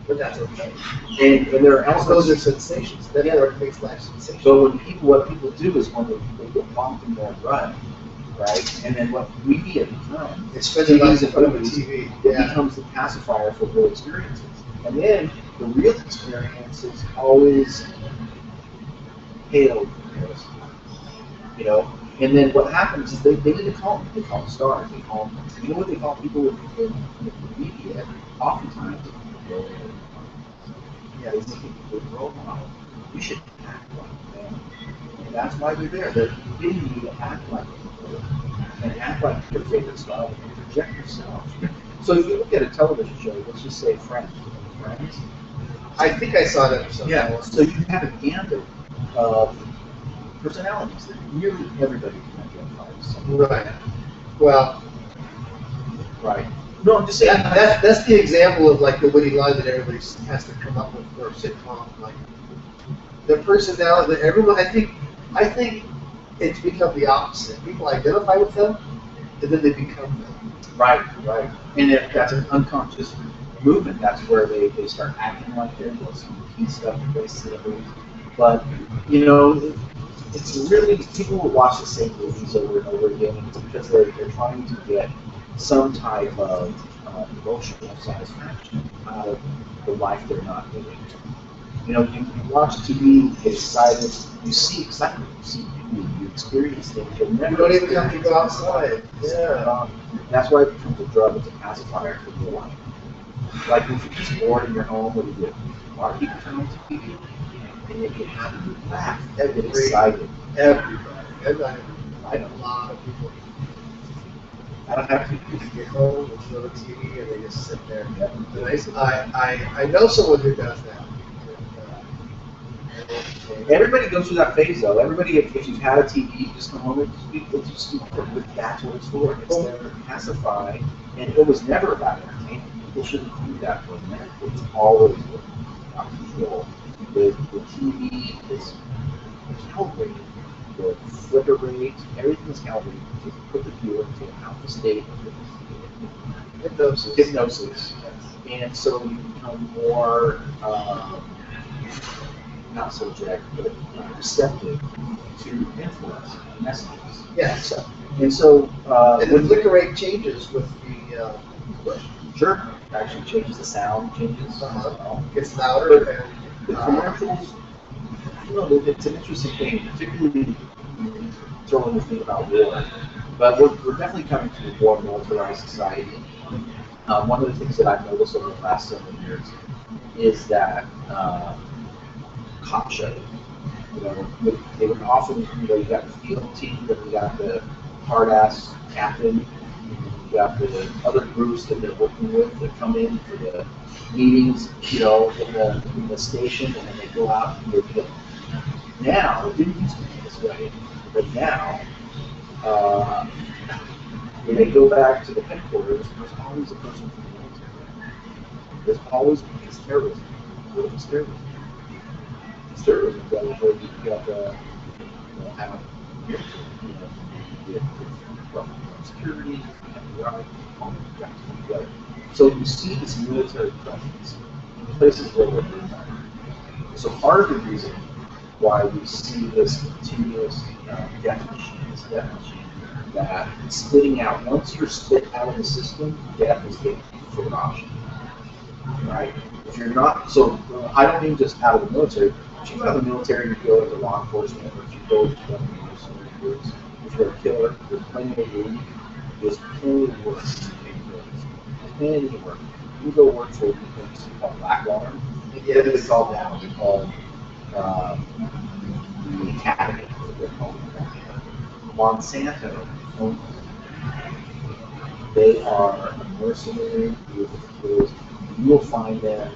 but that's okay. And there are Those are elements. sensations. Therefore, it makes life sensational. So what people do is when they get bumped in their rut, right? And then what media becomes, It's spending life in TVs front and of a movies, TV. it Yeah. becomes the pacifier for real experiences. And then the real experience is always hailed, And then what happens is they need to call them. They call them stars. They call them, you know what they call people in the media? Oftentimes, Yeah. they think people are role models. You should act like them. And that's why they're there. They're getting you to act like them and act like your favorite style and project yourself. So if you look at a television show, let's just say Friends. Friends, I think I saw that or something. Yeah, so you have a gambit of personalities that nearly everybody can identify with someone. Right. Well, Right. No, I'm just saying. that's the example of like the witty line that everybody has to come up with for a sitcom. Like the personality that everyone, I think it's become the opposite. People identify with them, and then they become them. Right, right. And if that's an unconscious movement, that's where they start acting like they're doing some key stuff that they see. But, you know, it's really, people will watch the same movies over and over again, and it's because they're trying to get some type of emotional satisfaction out of the life they're not living. You know, you watch TV, you get excited, you see excitement, you see beauty, you experience things you'll never You don't even have to experience go outside. Yeah. That's why it becomes a drug, it's a pacifier for your life. Like if you're just bored in your home, what do? A lot of people turn on TV and you get happy, you laugh, you get excited. Everybody. I know. A lot of people. I don't have to. They get home, they throw the TV, and they just sit there. Yeah. And I know someone who does that. Everybody goes through that phase though. Everybody, if you've had a TV, you just come home and that's what it's for. It's there to pacify, and it was never about entertainment. People shouldn't do that for a minute. It's always about control. The TV is calibrated. The flicker rate, everything is calibrated to put the viewer into an alpha state of hypnosis. And so you become more not subject, but receptive to influence messages. Yes. And so And the flicker rate changes with the question. Sure, it actually changes the sound, changes. Gets louder. The commercials, you know, it's an interesting thing, particularly throwing the thing about war. But we're definitely coming to a more militarized society. One of the things that I've noticed over the last several years is that cop shows. You know, they would often, you know, you got the field team, then you got the hard-ass captain, you got the other groups that they're working with that come in for the meetings, you know, in the station, and then they go out and they get. Now, it didn't used to be this way, but now, when they go back to the headquarters, there's always a person from the military. There's always, it's terrorism. What is terrorism? It's terrorism. That is where you got have security, FBI, all these guys come together. So you see this military presence in places where we're doing that. So part of the reason why we see this continuous death machine, that it's splitting out. Once you're split out of the system, death is the preferred option, right? If you're not, so I don't mean just out of the military. If you go out of the military, you go into law enforcement, or if you go to one of the mercenary groups, if you're a killer, there's plenty of room. There's plenty of work. There's plenty of work. You can go work for things called Blackwater. Yeah, it's called now. It's called the Academy. They're called Monsanto. They are a mercenary group of killers. You will find them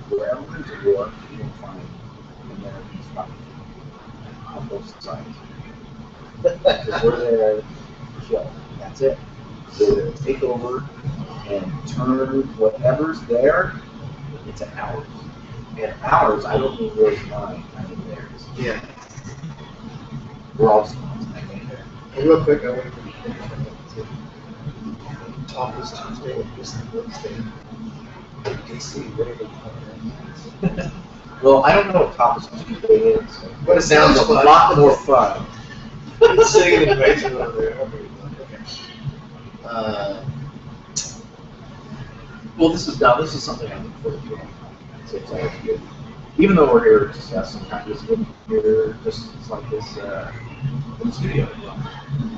wherever there's a war. You will find Americans fighting on both sides. Because we're there to kill. That's it. They're there to take over and turn whatever's there into ours. And ours, I don't mean yours and mine, I mean theirs. Yeah. We're all smart. I mean, And real quick, I want to talk this Tuesday and this Wednesday. You can see whatever the well, I don't know what Tapas Tuesday is, but it sounds a lot more fun. It's sitting in the basement over there. Okay. Well, this is something I look forward to. So it's always good. Even though we're here to discuss, sometimes it's good here, just it's like this in the studio.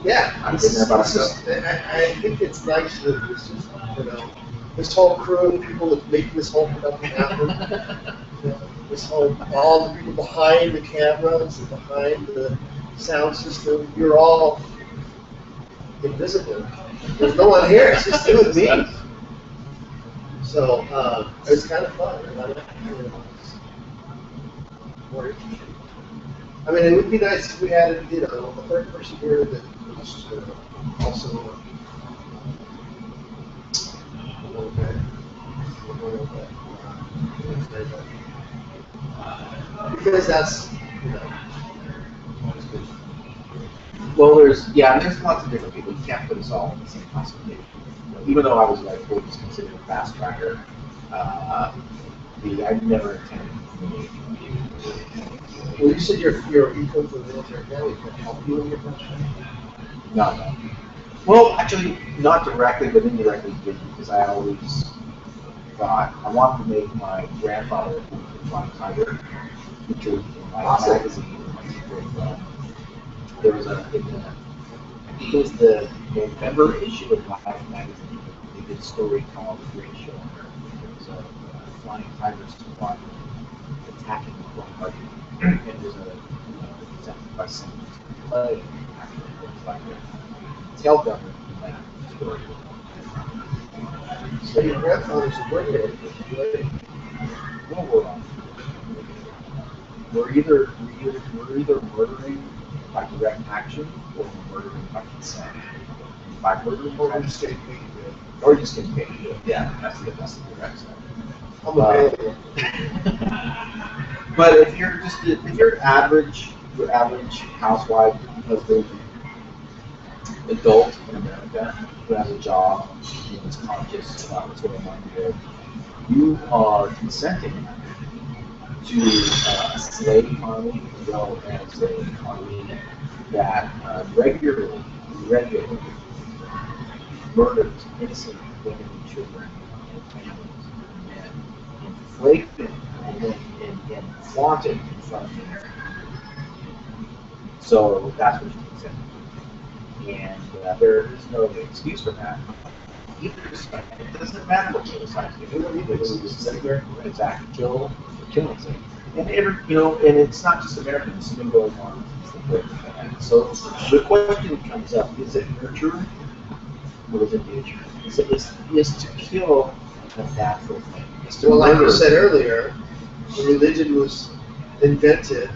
Yeah, I'm getting there about I think it's nice that this is, you know, this whole crew of people that make this whole production happen. This whole, all the people behind the cameras and behind the sound system, you're all invisible. There's no one here, it's just you and me. So it was kind of fun. And more interesting. I mean, it would be nice if we had, a third person here that was also a little bit. Because that's, Well, there's lots of different people. You can't put us all in the same classification. Even though I was like what was considered a fast tracker, I never attended community. well, you said you come from the military family. Can help you in your profession? No. Well, actually, not directly, but indirectly did, because I always thought I wanted to make my grandfather a Flying Tiger featured in my Awesome. magazine. There was I think it was the November issue of Life magazine. They did a story called The Great Show on Earth. It was a flying tiger squad attacking the Pearl Harbor. And it was sent by someone to play, actually. It was like a tail gunner in that story. So your grandfather's a warrior. Well, we're either murdering by direct action or we're murdering by consent. By murdering Or by just getting paid. or just getting paid. Yeah, that's the direct side. I'm available. But if you're your average housewife, husband, adult in America who has a job and is conscious about what's going on here, you are consenting to a slave economy as well as an economy that regularly murders innocent women and children and families and men, inflate them and flaunt it in front of the American people. So that's what you consent to. And there is no excuse for that. Either side, it doesn't matter what the other side's doing. Either just sit there and attack, kill, or killing something. And and it's not just Americans. It's been going on since the 30s. So the question comes up: is it nurture or is it nature? Is to kill a natural thing? Is to Well, like murder. you said earlier, when religion was invented,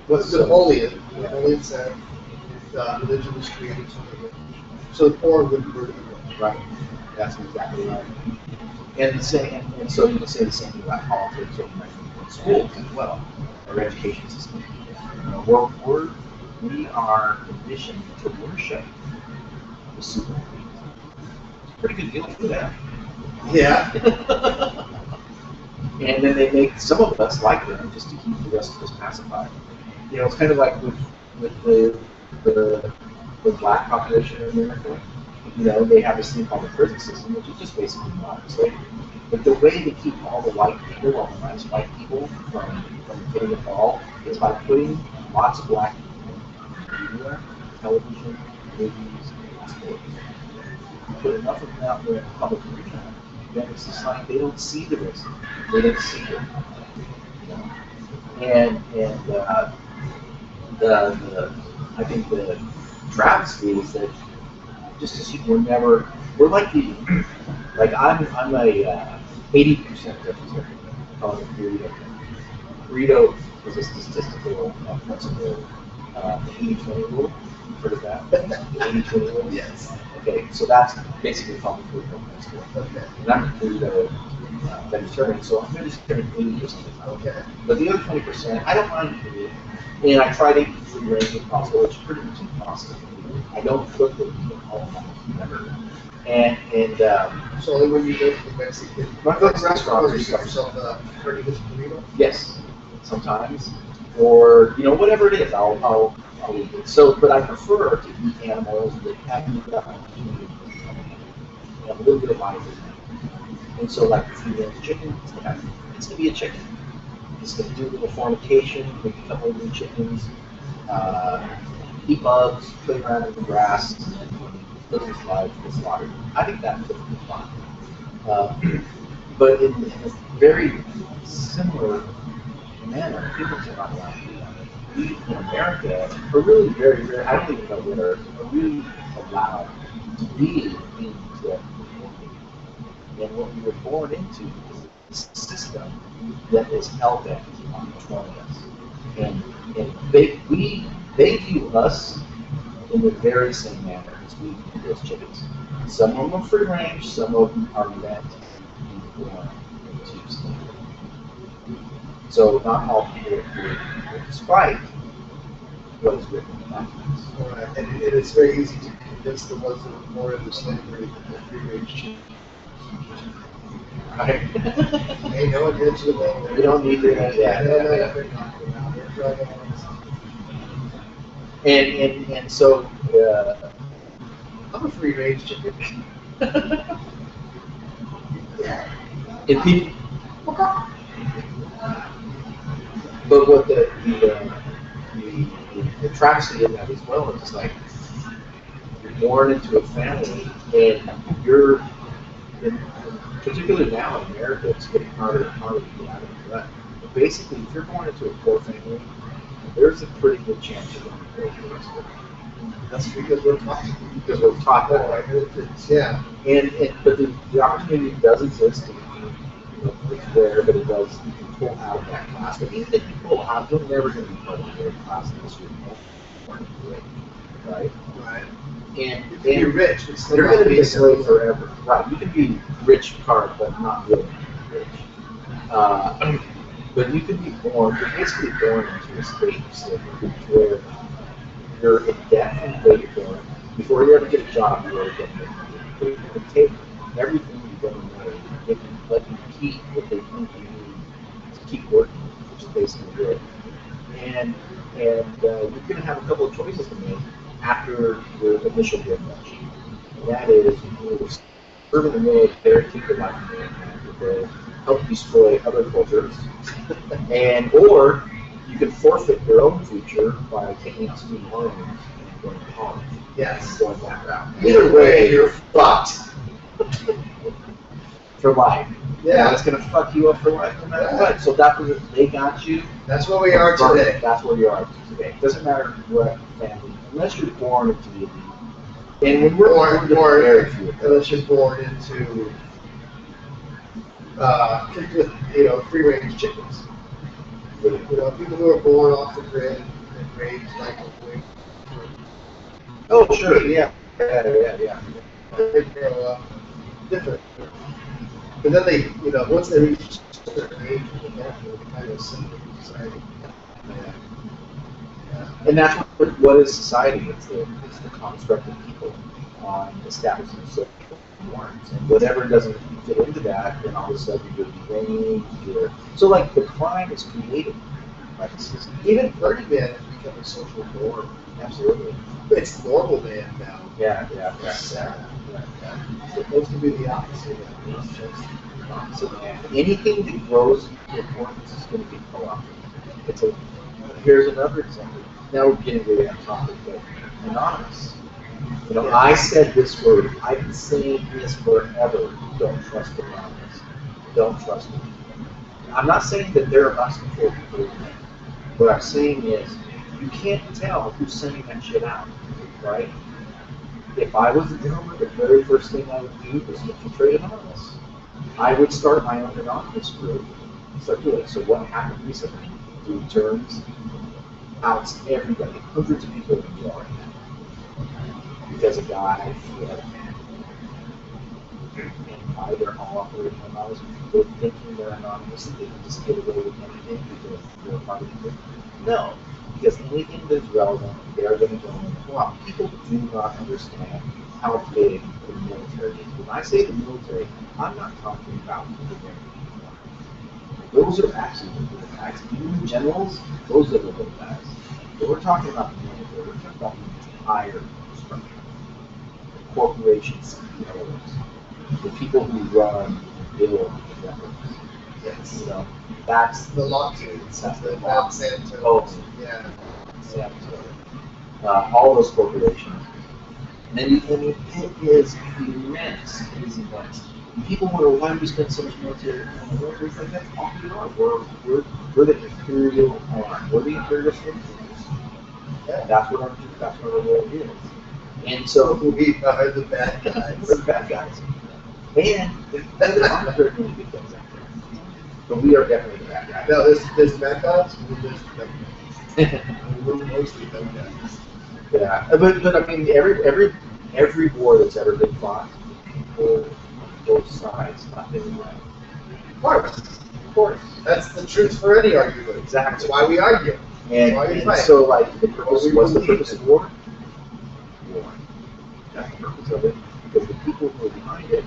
what's Napoleon? Napoleon said religion was created so the poor wouldn't murder the rich. Right. That's exactly right. And so you can say the same thing about politics or schools as well, our education system. We are conditioned to worship the super. It's a pretty good deal for them. Yeah. And then they make some of us like them just to keep the rest of us pacified. It's kind of like with the black population in America. They have this thing called the prison system, which is just basically modern slavery. But the way they keep all the white people, all the nice white people, from getting involved is by putting lots of black people in media, television, movies, and sports. You put enough of them out there in the public arena, then it's just like they don't see the racism. They don't see it. And I think the travesty is that just as we're like I'm a 80% vegetarian. I call it a burrito. Burrito is a statistical principle, the 80-20 rule. You've heard of that? The 80-20 rule? Yes. Okay, so that's basically called the burrito principle. Okay. And I'm a burrito vegetarian, so I'm vegetarian 80%. Okay. But the other 20%, I don't mind eating it. And I try to eat free range if possible, which is pretty much impossible. I don't cook it almost never. And So only when you go to the Mexican when I go to restaurants or you get stuff. yourself a turkey burrito? Yes, sometimes, or whatever it is, I'll eat it. So, but I prefer to eat animals that have a little bit of body in them. And so, like free range chicken, it's gonna be a chicken. It's gonna do a little fornication, make a couple of new chickens, eat bugs, play around in the grass, and then live his life and slaughtered. I think that's perfectly fine. But in a very similar manner, humans are not allowed to do that. We in America are really very, very, I don't even know where, are really allowed to be in the And what we were born into is this system that is hell-bent on controlling us. And they view us in the very same manner as we view those chickens. Some of them are free range, some of them are meant to be born into slavery. So not all people are created equal, despite what is written in the documents. Right. And it's very easy to convince the ones that are more into slavery that they're free range chickens. Right? Hey, no one gets to them. We don't need to. And so I'm a free range chicken. if people, but what the travesty in that as well is just like you're born into a family and you're particularly now in America, it's getting harder and harder to get out of the rut. But basically, if you're born into a poor family, there's a pretty good chance you're going to be poor for the rest of it. That's because we're taught. Because we're taught that way. Yeah. But the opportunity does exist. It's rare, but it does. You can pull out of that class. But even if you pull out, you're never going to be part of the very class unless you're born into it, right? Right. And you're rich. You're going to be a slave forever. Right. You can be rich part, but not really rich. But you can be born, you're basically born into a state of slavery where you're in debt from the way you're born. Before you ever get a job, you already get it. But you can take everything you've ever made, they can let you keep what they think you need to keep working, which is basically it. And you're going to have a couple of choices to make after your initial gift rush. And that is, you can either serve in the military, keep your life in the military, help destroy other cultures, or you can forfeit your own future by taking out student loans and going to college. Yes. Going that route. Either way, you're fucked. For life. Yeah. It's going to fuck you up for life no matter what. So that's where they got you. That's where we are today. That's where you are today. It doesn't matter what family, unless you're born into the elite. And when we're born very few, unless you're born into, free range chickens. People who are born off the grid and raised like a wing. Oh, sure, yeah. They grow up different. But then they, once they reach a certain age, they kind of see the society. And that's what is society? It's the construct of people establishing social norms. And whatever doesn't fit into that, then all of a sudden you're deranged. So, like, the crime is created by the system. Even Burning Man has become a social norm. Absolutely. It's normal man now. Yeah. Sad. It's supposed to be the opposite. It's just the opposite. Anything that grows in importance is going to be co-opted. Here's another example. Now we're getting really off topic, but anonymous. I said this word. I've been saying this forever. Don't trust anonymous. Don't trust them. I'm not saying that they're us before people. What I'm saying is, you can't tell who's sending that shit out, right? If I was a gentleman, the very first thing I would do was infiltrate anonymous. I would start my own anonymous group and start doing it. So what happened recently? The returns outs everybody, hundreds of people in the yard. Because a guy, and either all operating anonymous, they're thinking they're anonymous and they can just get away with anything because they're part of the group. No, because anything that's relevant, they're going to go and pull out. People do not understand how big the military is. When I say the military, I'm not talking about the military. Those are actually the guys. Even the generals, those are the little guys. But we're talking about the military. We're talking about the entire structure. The corporations, CEOs, the people who run and build the networks. Yes. That's the lawsuits. That's the Monsanto. Oh, yeah. All those corporations. And it is immense. It is immense. And people wonder why we spend so much military on the military. That's all we are. We're the imperial arm. We're the imperial soldiers. Yeah, that's what our role is. And so we are the bad guys. We're the bad guys. And there aren't very many good guys out there. But we are definitely the bad guys. No, there's bad guys, and there's bad guys. We're mostly bad guys. Yeah, but I mean, every war that's ever been fought, people on both sides not been right. Of course. Of course. That's the truth for any argument. Exactly. That's why we argue. And, why we and fight. so, like, the purpose, we what's the believe purpose in. of war? War. That's the purpose of it. Because the people who are behind it,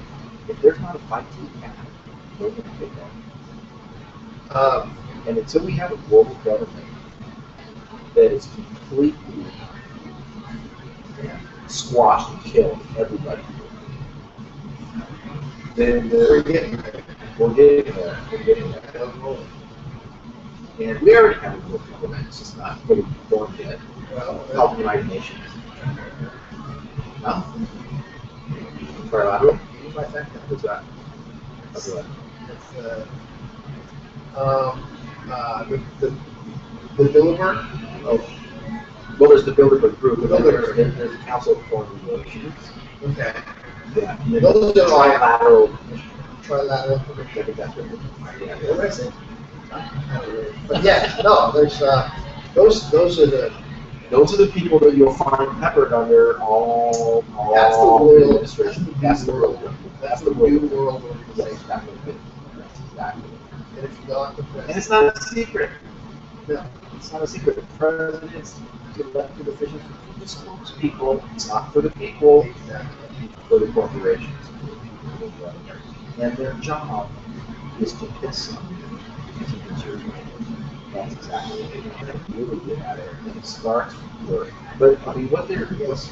if there's not a fight to be had, they're going to get that. And until we have a global government that is completely squashed and killed everybody, then We're getting there. we're getting there. We're getting there. And we already have a global government. It's just not fully formed yet. Well, Called the United Nations. No? Trilateral? What's that? What's that? it's, the Bilderberg. Oh. Well, there's the Bilderberg Group, and then Bilderberg. there's the Council of Foreign Relations. Okay. Yeah. And then Those are all trilateral. trilateral. I think that's what it is. What did I say? But yeah, no, there's those are the Those are the people that you'll find peppered under all That's the world. administration. That's the world. that's the new world Yes, organization. exactly. That's exactly. And if you not the And president, it's not a secret. no. It's not a secret. The president's elected officials are the spokespeople. It's not for the people, Exactly. it's for the corporations. And their job is to piss something to get your money. That's exactly what they do. They're really good at it. And it starts with, but I mean, what they're Yes.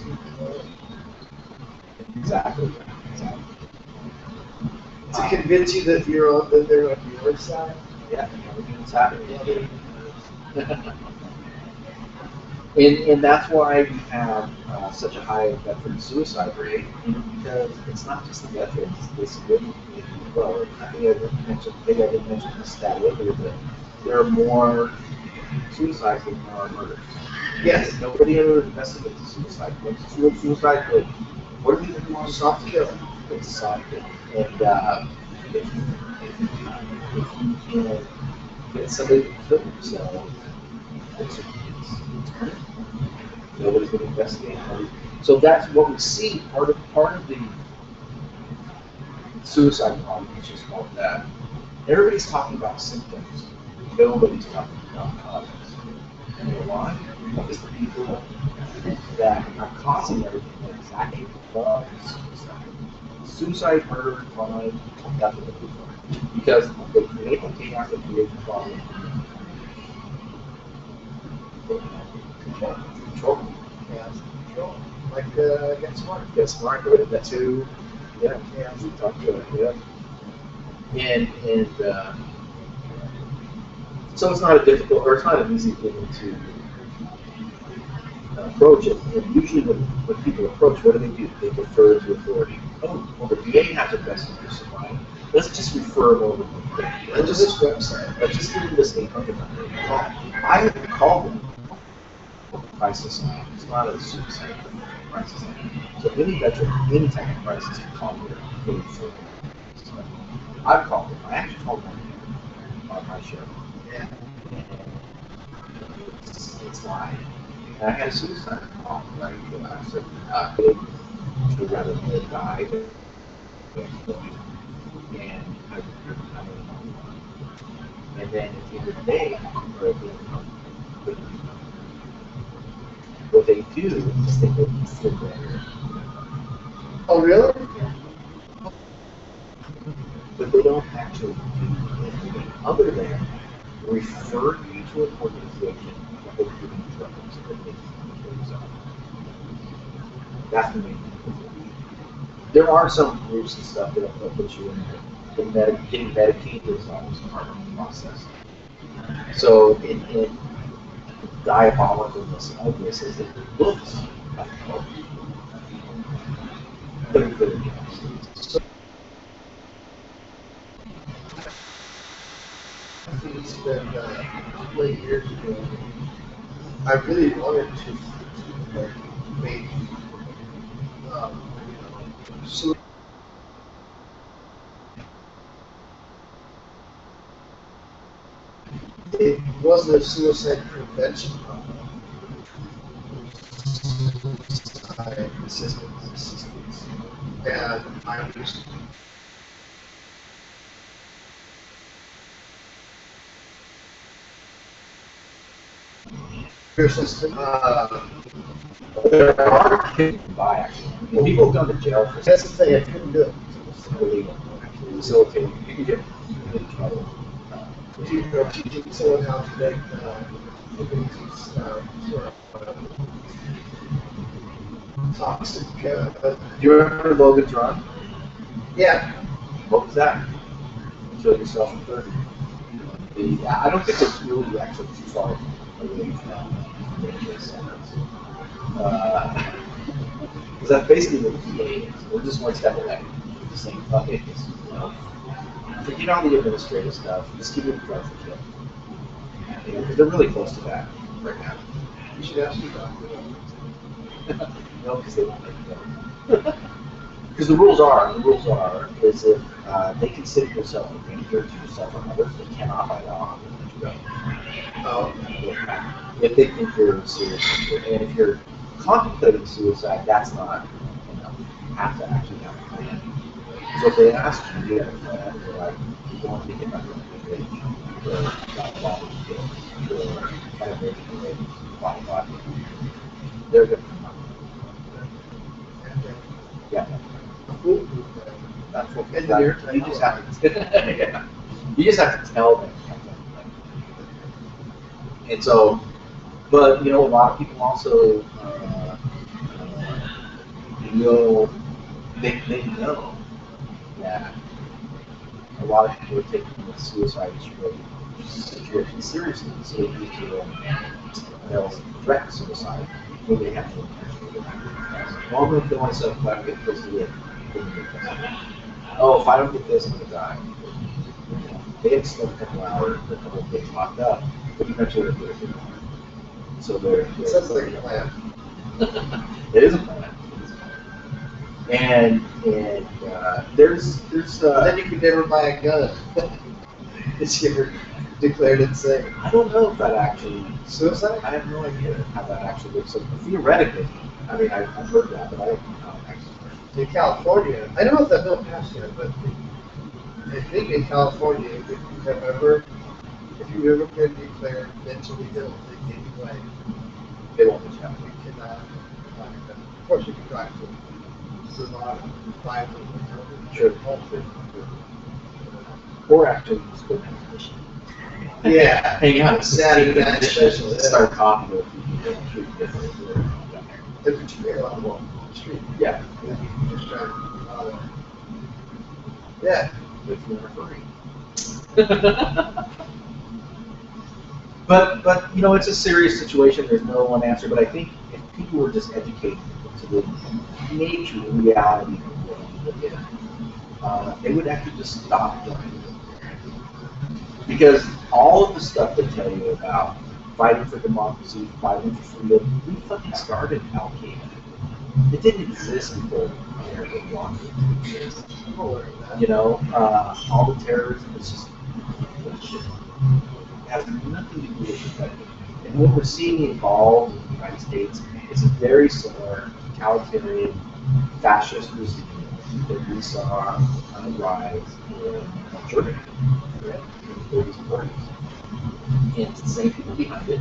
exactly. To convince you that that they're on your side. Yeah, everything's happening. And that's why we have such a high veteran suicide rate, because it's not just the veterans, it's civilian community as well. I think maybe I didn't mention this stat earlier, but there are more suicides than there are murders. Yes. Nobody ever investigates suicide. What's suicide? But what do people want? Soft kill. It's a soft kill. And if you can get somebody to kill themselves, it's nobody's going to investigate. So that's what we see. Part of the suicide problem is just called that. Everybody's talking about symptoms. Nobody's talking about causes. And you know why? Because the people that are causing everything are exactly the suicide. Suicide, murder, crime, that's what they're doing. Because they create the chaos, they create the problem. Control. Yeah. Control. Like get smart. Get smart with it. That too. Yeah. We talked about it. Yeah. And so it's not a difficult, or it's not an easy thing to approach it. And usually when people approach, what do? They defer to authority. Oh, well, the VA has a best interest in mind. Let's just refer them over to the VA. And just this website. Let's just give them this 800 number. I have to call them crisis line. It's not a suicide crisis line. So any veteran, any type of crisis can call me. I've called them. I actually called them on my show. Yeah. It's live. And I had a suicide call. Right? I said, I would rather die than and and then at the end of the day, what they do is they make you feel better. Oh really? But they don't actually do anything other than refer you to an organization that will give you drugs that make you feel yourself. That's the main thing. There are some groups and stuff that will put you in there. Getting medicated is always part of the process. So in diabolicalness of this is that it looks like hope. But it really is. So It's been a couple of years ago. I really wanted to make suicide it wasn't a suicide prevention problem. Suicide assistance. And I just your system. There are kids who buy actually. You know, people have gone to jail for That's the thing. I couldn't do it. it's illegal. Actually, facilitating. You can get in trouble. Teaching someone how to make toxic. Do you remember Logan's Run? Yeah. What was that? Kill yourself in 30. Yeah, I don't think it's really actually too far away from this. Because that's basically what the PA is. We're just one step away. We're just saying, fuck it. Just, you know, forget all the administrative stuff. Just give me the drugs to kill. You know, because they're really close to that right now. You should ask me about No, because they won't let you go. Because the rules are is if they consider yourself a danger to yourself or others, they cannot by law let you go. If they think you're serious, and if you're contemplating suicide, that's not enough. You have to actually have a plan. So if they ask you, do you have a plan? You're like, you don't think about your age, or about body skills, or vibration rates, body. They're going to come up. Yeah. That's what you just have to. Yeah. You just have to tell them. And so, but you know, a lot of people also know they know that a lot of people are taking the suicide situation seriously, so they need to they'll threaten suicide when they have no intention. Well, I'm going to kill myself if I don't get this to it. Oh, if I don't get this, I'm going to die. They have spent a couple hours, a couple of days locked up, but eventually they're going to get it. So they're. it. Sounds like a plan. It is a plan. And there's. Then you could never buy a gun. It's you're declared insane. I don't know if that actually. Suicide? I have no idea how that actually works. So theoretically, I mean, I've heard that, but I don't know how it actually works. In California, I don't know if that bill passed yet, but I think in California, if you ever been declared mentally ill, they take you away. They won't let you have it. You cannot buy a gun. Of course, you can drive to Vermont and buy a little Sure. Or actually just go down to the mission. Yeah. Hang out. Saturday night special. Start talking to people. Treat different. But you hear a lot more on the street. Yeah. Just trying to, yeah. If you're in a hurry. But you know, it's a serious situation. There's no one answer. But I think if people were just educated to the nature, the reality of what we live in, they would actually just stop doing it. Because all of the stuff they tell you about fighting for democracy, fighting for freedom, we fucking started Al Qaeda. It didn't exist before America wanted it to exist. You know, all the terrorism is just bullshit. It has nothing to do with it. And what we're seeing evolve in the United States is a very similar totalitarian fascist regime that we saw on the rise in Germany in the 30s and 40s. And it's the same people behind it.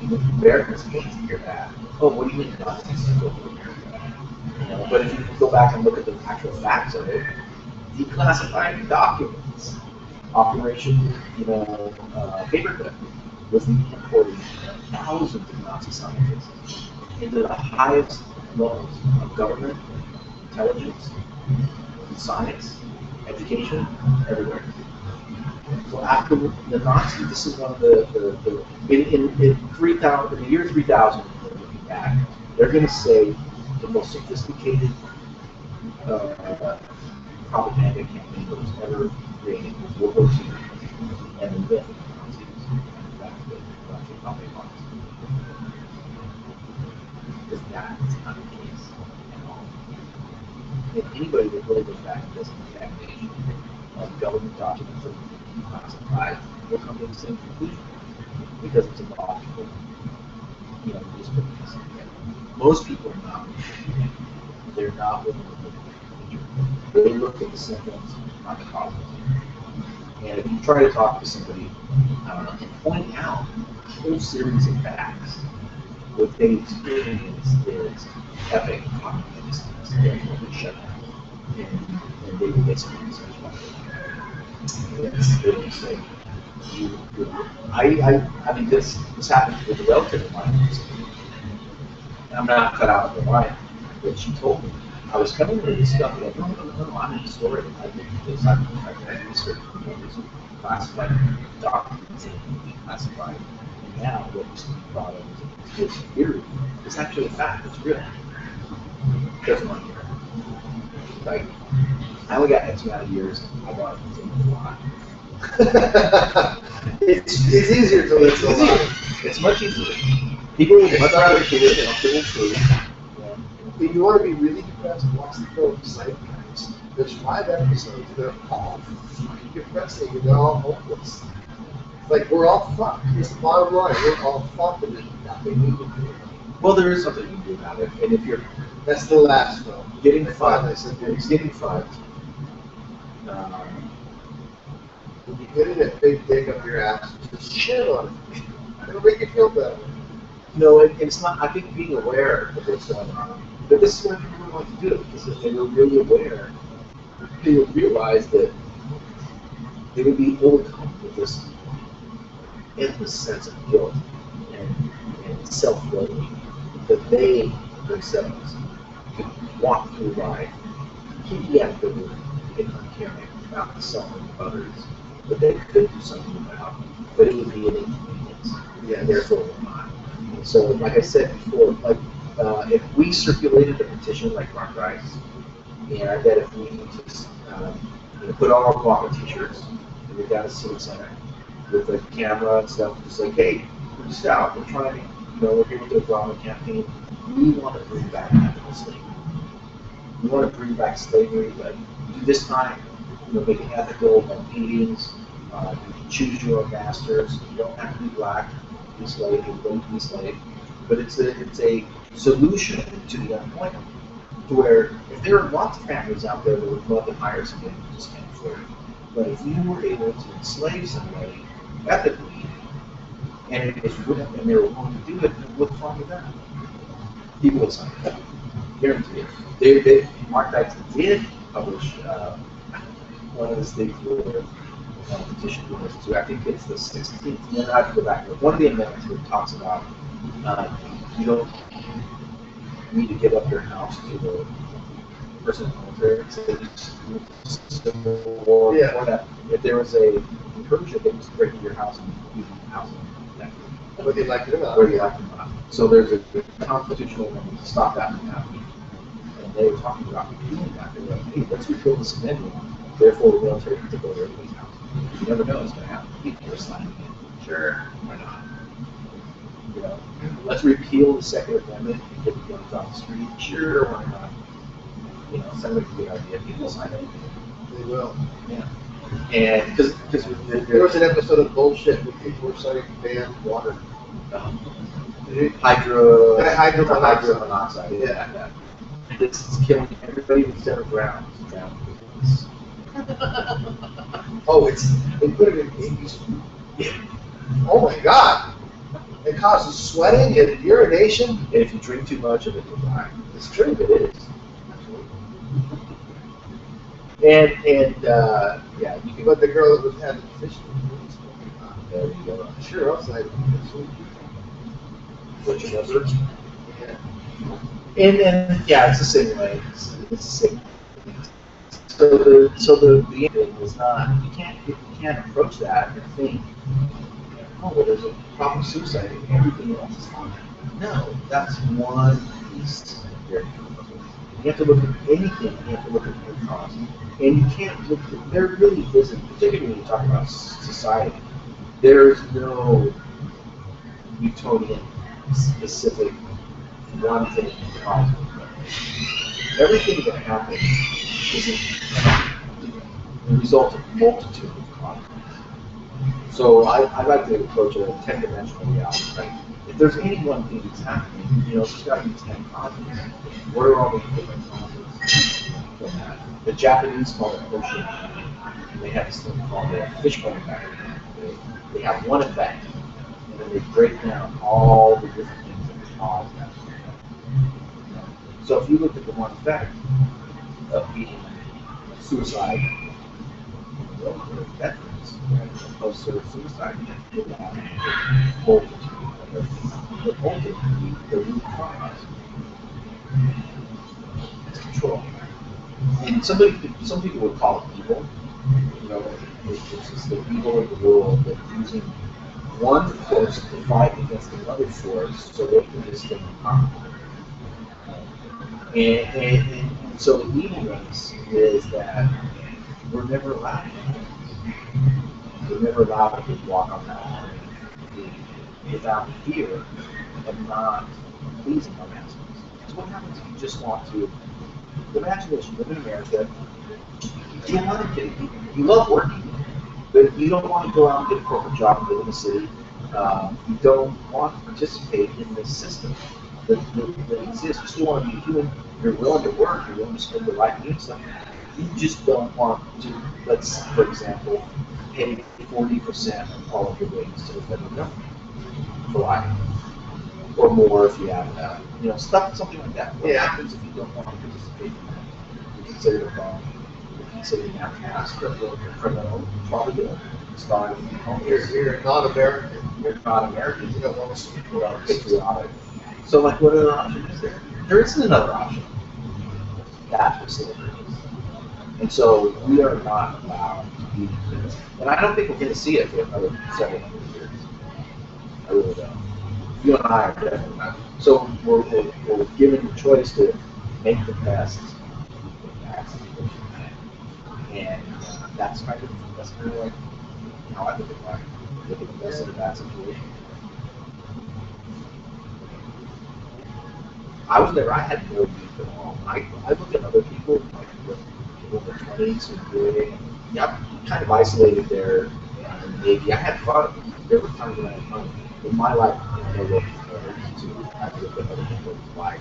And Americans hate to hear that. Oh, what do you mean Nazis go to America? You know, but if you go back and look at the actual facts of it, declassifying documents, Operation, Paperclip, was the importing of thousands of Nazi scientists into the highest levels of government, intelligence, science, education, everywhere. So after the Nazis, this is one of in the year 3000, looking back, they're going to say the most sophisticated propaganda campaign that was ever created was World War II and the myth of the Nazis. And that's actually how they lost. Because that is not the case at all. And anybody that really goes back and does an examination of government documents that classified will come to the same conclusion because it's a logical, newspaper. Most people are not. They're not looking at the picture. They look at the symptoms, not the causes. And if you try to talk to somebody and point out a whole series of facts, what they experience is epic cognitive dissonance. They're totally shut down. And they will get some research. It's like, I mean, this happened with a relative of mine. And I'm not cut out of the line, but she told me, I was coming to this stuff, and no, I'm in the story. I did this, I researched, this classified documents and classified. And now what used to be thought of as a conspiracy theory is actually a fact, it's real. Doesn't want to hear it. Like, I only got X amount of years, I want to continue to lie. It's easier to live to lie. It's much easier. People would much rather hear it comfortable truth. If you want to be really depressed, watch the film Zeitgeist. There's 5 episodes. They're all fucking depressing and they're all hopeless. Like, we're all fucked. It's the bottom line. We're all fucked and there's nothing we can do. Well, there is something you can do about it. And if you're That's the last film. getting fucked, getting fucked, when you get in a big dick up your ass, just shit on it. It'll make you feel better. no, it's not. I think being aware of what's going on. But this is what people want to do, because if they were really aware, they would realize that they would be overcome with this endless sense of guilt and self-loathing that they themselves could walk through life completely actively and uncaring about the suffering of others, but they could do something about, but it would be an inconvenience, and therefore will not. So, like I said before, like if we circulated a petition like Rock Rice, and I bet if we just put all our walking t-shirts and we're down at Civic Center with a camera and stuff, just like, hey, we're just out, we're trying to, we're here with the Obama campaign. We want to bring back ethical slavery. We want to bring back slavery, but this time, make it ethical, no beatings. You can choose your own masters. You don't have to be black, be slave, you don't be slave. But it's a solution to the unemployment, to where if there are lots of families out there that would love to hire somebody who just can't afford it, but if you were able to enslave somebody ethically, and it was and they were willing to do it, then what's wrong with that? People would sign it. Guaranteed. They Mark Dyson did publish one of the states where petition was to, I think it's the 16th, and then I have to go back. But one of the amendments where it talks about you don't need to give up your house to the person in the military. Or that if there was a incursion that was breaking your house and using the house, whether you like it or not. whether you like it or not. So there's a constitutional amendment to stop that from happening. And they were talking about repealing that. They were like, hey, let's repeal this amendment. Therefore, the military can take over everybody's house. You never know what's going to happen. People are signing it. Sure, why not? Let's repeal the Second Amendment and get the guns off the street. Sure, why not? Sounds like a good idea. People sign it. They will. Yeah. And because there was an episode of Bullshit where people were starting to ban water. Hydro monoxide. Yeah. This is killing everybody that's ever drowned. Oh, they put it in babies' food. Oh my God! It causes sweating and urination. And if you drink too much of it, you'll die. It's true. It is. And yeah, you can. But the girl that was having fish. There you go. Sure, outside. What you never. And yeah, it's the same way. It's the same. So the thing is not, you can't approach that and think, oh, well, there's a problem with suicide and everything else is fine. No, that's one piece very complicated. You have to look at anything, you have to look at the cause. And you can't look at, there really isn't, particularly when you talk about society, there's no Newtonian specific one thing to cause. Everything that happens is the result of multitude of products. So I like to approach a 10-dimensional reality, right? If there's any one thing that's happening, there's got to be 10 causes. What are all the different causes from that? The Japanese call it ocean. They have this thing called the fishbone effect. They have one effect, and then they break down all the different things that cause that. So if you look at the one effect of being suicide, well, for veterans, post-service suicide, you have voltage. The voltage, the root cause, is control. And some people would call it evil. It's just the evil of the world that using one force to fight against another force so they can just stay in power. And so the evilness is that we're never allowed. We're never allowed to walk on that line without fear of not pleasing our masters. So what happens if you just want to imagine this? You live in America. You don't want to you love working, but you don't want to go out and get a corporate job and live in the city. You don't want to participate in this system that exists. You still want to be human. You're willing to work. You're willing to spend the life doing something. You just don't want to, let's, for example, pay 40% of all of your wages to the federal government for life, or more if you have, something like that. What happens if you don't want to participate in that? You consider it wrong. You consider it outcast, criminal, probably good. You're not American. You're not American. You don't want to speak about patriotic. So, like, what other option is there? There isn't another option. That's what slavery is. And so we are not allowed to be this. And I don't think we're going to see it for another several hundred years. I really don't. You and I are definitely not. So we're given the choice to make the best of that situation. And that's kind of like how I look at life. Look at the best of the bad situation. I had no youth at all. I look at other people, like people in their 20s who were doing, I'm kind of isolated there in the Navy. I had fun. There were times when I had fun. In my life, I know what to have to look at other people's life.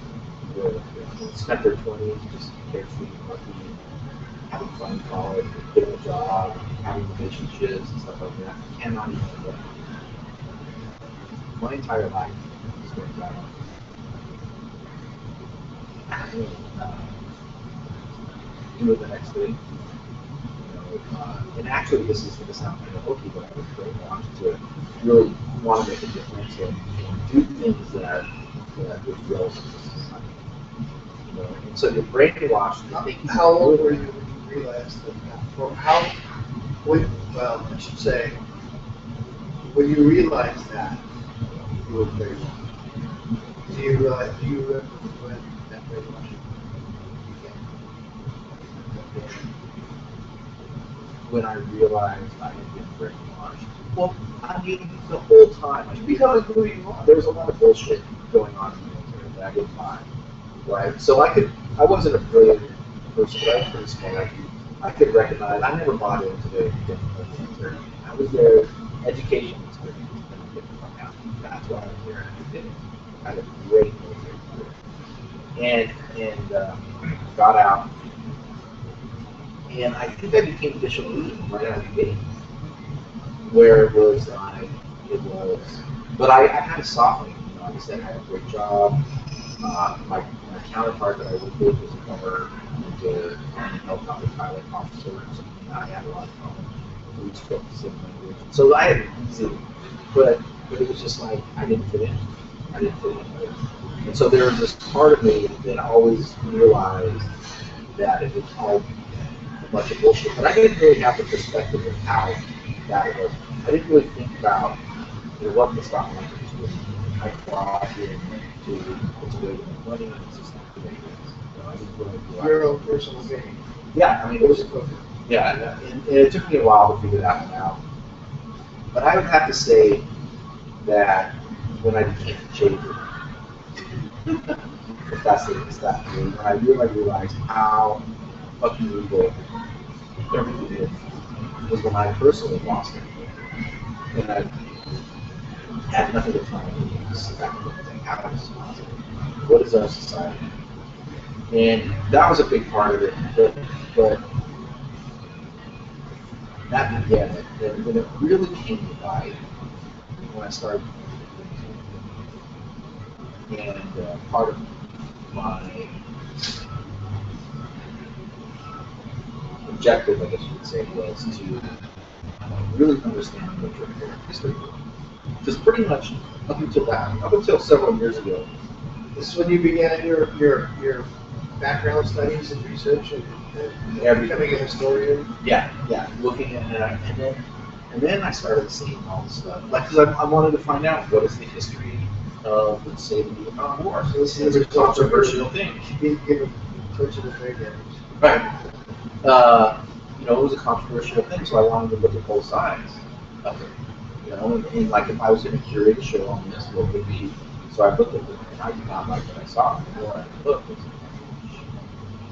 They spent their 20s just carefree, working, having fun in college, getting a job, having relationships and stuff like that. I cannot even do that. My entire life is going down. Do the next thing. And actually, this sounds kind of hokey, but I was brainwashed to really want to make a difference and do things that would feel society. And so you're brainwashed. How old were you when you realized that? I should say, when you realized that you were brainwashed, do you remember when that brainwashing began? When I realized I had been brainwashed. Well, I mean, the whole time. Because who you are. There was a lot of bullshit going on in the military that I didn't buy. Right? So I wasn't a brilliant person, but I was pretty smart. I could recognize, I never bought into the military. I was there, education was good, and I didn't fuck out. That's why I was there, and I did it. I had a great military career. And got out. And I think I became disillusioned right out of the gate. Where was I? But I had a softening. Like I said, I had a great job. My counterpart that I worked with was a former helicopter pilot officer. So I had a lot of fun. We spoke the same language. So I had it easy. But it was just like I didn't fit in. And so there was this part of me that always realized that it was all a bunch of bullshit. But I didn't really have the perspective of how bad it was. I didn't really think about what the stock market was doing. I thought it's a way to make money, and it's just not the way it is. Your own personal gain. Yeah, I mean, it was and it took me a while to figure that one out. But I would have to say that when I became jaded, if that's when I really realized how fucking evil everything is. was when I personally lost it. And I had nothing to find in this fact of how is this possible? What is our society? And that was a big part of it. But that began it. And when it really came to light, when I started, and part of my objective, I guess you would say, was to really understand the German history. Because pretty much up until several years ago, This is when you began your background studies and research and becoming a historian. yeah, looking at that, and then I started seeing all this stuff. Like, because I wanted to find out what is the history of, let's say, the Vietnam War. So this It's is a controversial thing. Being given attention to fair damage. Right. It was a controversial thing, so I wanted to look at both sides of it. And like if I was going to curate a show on this, what would be? So I looked at it, and I did not like what I saw. The more I looked, I was like,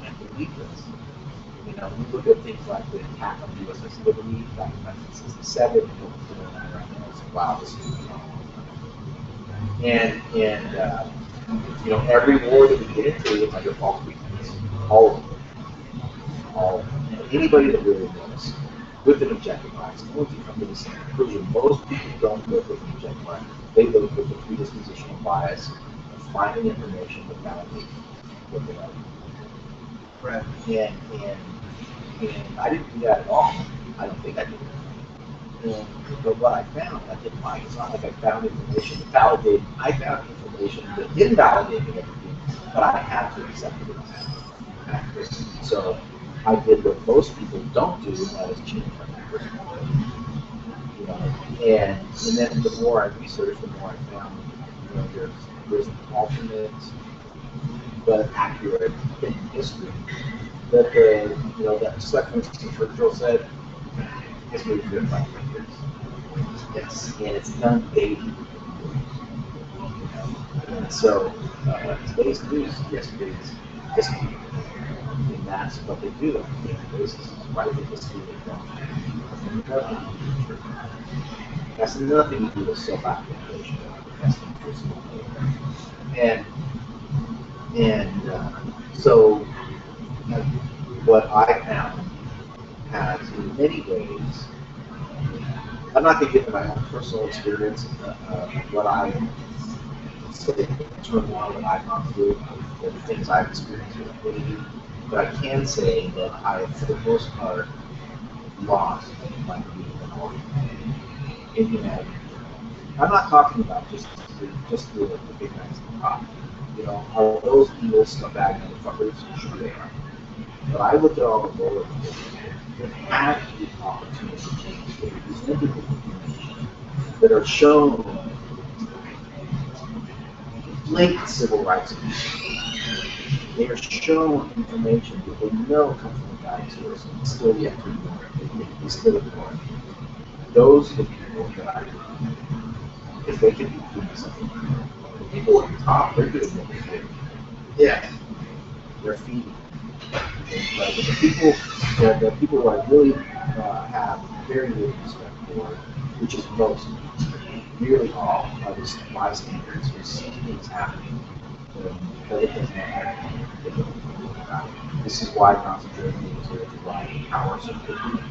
I can't believe this. We look at things like the attack on USS Liberty back in 1967, and it's like, wow, this is phenomenal. And every war that we get into, it's like a false weakness. All of them. All of them. And anybody that really knows, with an objective bias, no one's come to the same conclusion. Most people don't look with an objective bias. They look with the predispositional bias of finding information that validates what they are. Right. And I didn't do that at all. I don't think I did. But what I found, I didn't like. It's not like I found information that validated. I found information that invalidated everything, but I had to accept it as accurate. So I did what most people don't do, and that is change my perspective. And then the more I researched, the more I found, there's an alternate but accurate history that that just like Winston Churchill said, history is written by thinkers. Yes, and it's done daily. And so today's news, yesterday's history, and that's what they do. This is write the history they don't. That's nothing to do with self-actualization. That's personal. So what I found has, in many ways, I'm not going to get into my own personal experience, what I say, turmoil that I've gone through, the things I've experienced with liquidity, but I can say that I, for the most part, lost my belief in humanity. I'm not talking about just the big guys at the top. Are those evil scumbag motherfuckers? Sure they are. But I looked at all the lower people that have the opportunity to change, that are presented with information, that are shown blatant civil rights abuses. They are shown information that they know comes from a guidance source and still yet to ignore it. They still ignore it. Those are the people that I believe, because they can be doing something. The people at the top, they're doing what they do. Yeah. They're feeding. But the people who I really have very little respect for, which is most, nearly all, are the bystanders who see things happening. But it doesn't matter. This is why concentrating is here to drive power so quickly.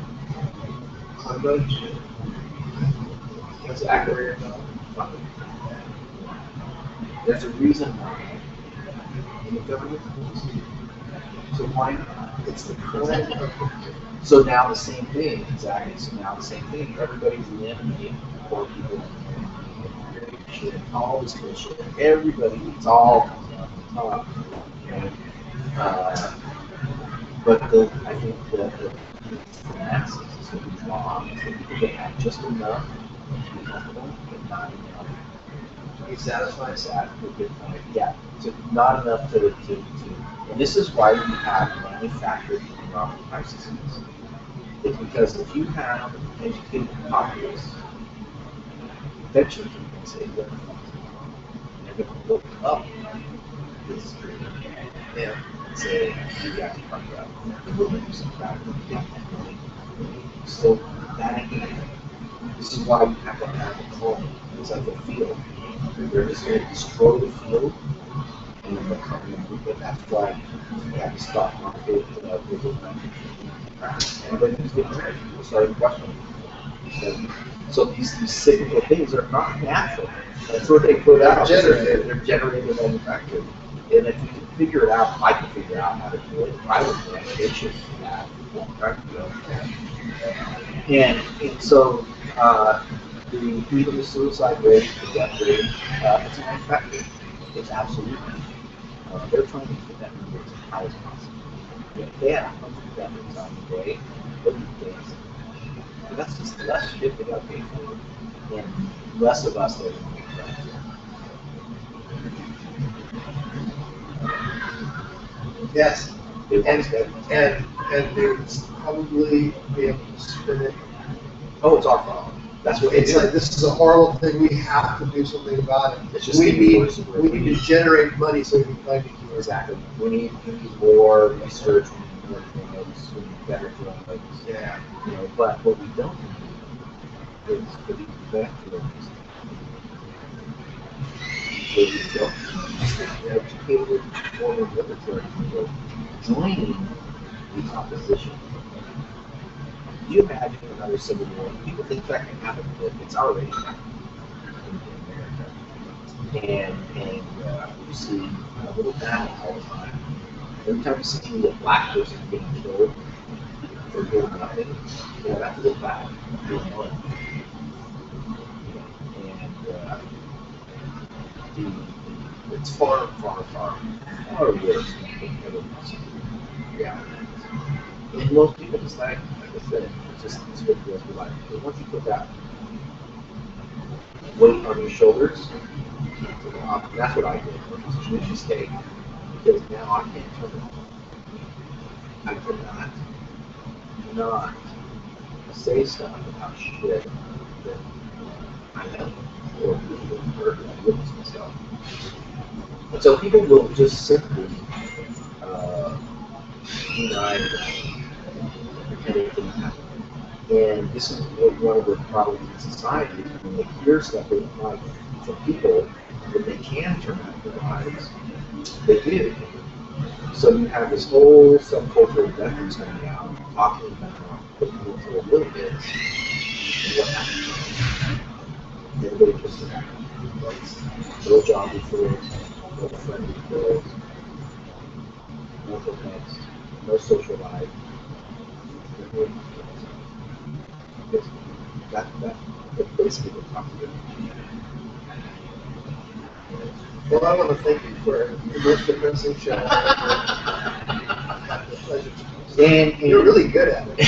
That's accurate. There's a reason why in the government. So why not? It's the current. So now the same thing, exactly. So now the same thing. Everybody's the enemy. Poor people, shit, all this bullshit. Everybody, it's all coming up. But I think the masses is what we want. The people that have just enough to be comfortable, but not enough To be satisfied. Good point. Yeah. So not enough to and this is why we have manufactured economic crises. It's because if you have an educated populace, eventually you can say, look, they're going to look up this stream and say, you got to fuck up. And we're going to do something about it. So that this is why you have to have a clone. It's like a field. They're just going to destroy the field, and then they'll come in. But that's why you have the stock market, and then it's getting ready. People started questioning. So these cyclical things are not natural. That's what they put out. They're generated and manufactured. And if you can figure it out, I can figure out how to do it. I would think it should be that a long time ago. And so even the suicide rate, the death rate, it's manufactured. It's absolutely. They're trying to keep that number as high as possible. If they had 100 deaths on the day, they'd be dancing. But that's just less shit they got paid for, and less of us that are going to make friends. Yes. And they would probably be able to spin it. oh, it's our fault. That's what It's like, this is a horrible thing, we have to do something about it. It's just we need to generate money so we can find a cure. Exactly. We need more research, we need more drugs, we need better drugs. Yeah. You know, but what we don't need is for these veterans to be educated former military people joining the opposition. Can you imagine another civil war? People think that can happen, but it's already happening in America. And you see a little battle all the time. Every time you see a black person getting killed for doing nothing, you know, that's a little bad. And it's far worse than everyone's reality. And most people just like I said, it's good for us to life. But once you put that weight on your shoulders, you can't take it off. And that's what I did. It's a huge mistake because now I can't turn it off. I cannot say stuff about shit that I know or believe or I witness myself. And so people will just simply deny anything happened. And this is one of the problems in society when they hear stuff they don't like from people that they can turn out their lives, they do. So you have this whole subculture of veterans coming out talking about what people really is and what happened. Everybody puts it out. No job referrals, no friend referrals, no text, no social life. That's basically what talking about. Well, I want to thank you for the most depressing show. And you're really good at it.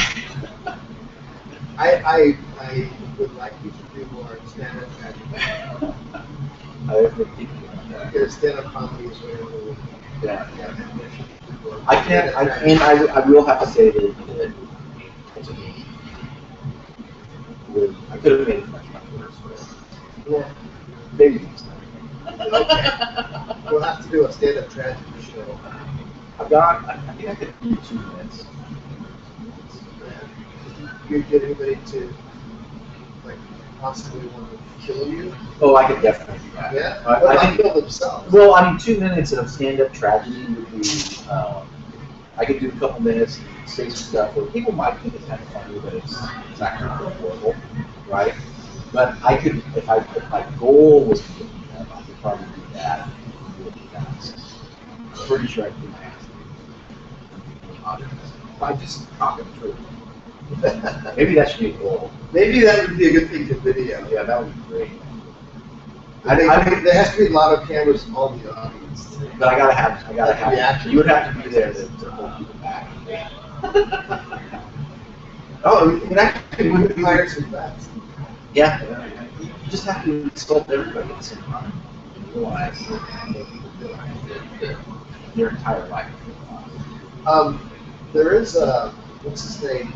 I would like you to do more stand-up comedy. I've been thinking about that. Because stand-up comedy is really Yeah. I will have to say that I could have made it much worse, but yeah. maybe next time. Okay. We'll have to do a stand-up tragedy show. I think I could do 2 minutes. You get anybody to like possibly want to kill you? Oh, I could definitely do that. Yeah. I think kill themselves. Well, I mean, 2 minutes of stand-up tragedy would be. I could do a couple minutes, say some stuff where people might think it's kind of funny, but it's actually horrible, right? But I could, if my goal was to get them, I could probably do that really fast. I'm pretty sure I could do that. By just talking the truth. Maybe that should be a goal. Maybe that would be a good thing to video. Yeah, that would be great. I think there has to be a lot of cameras on the audience. But I gotta have. Yeah. You would have to be there to hold people back. Oh, you can actually hire some vets. Yeah. You just have to insult everybody at the same time and realize that their entire life. There is what's his name?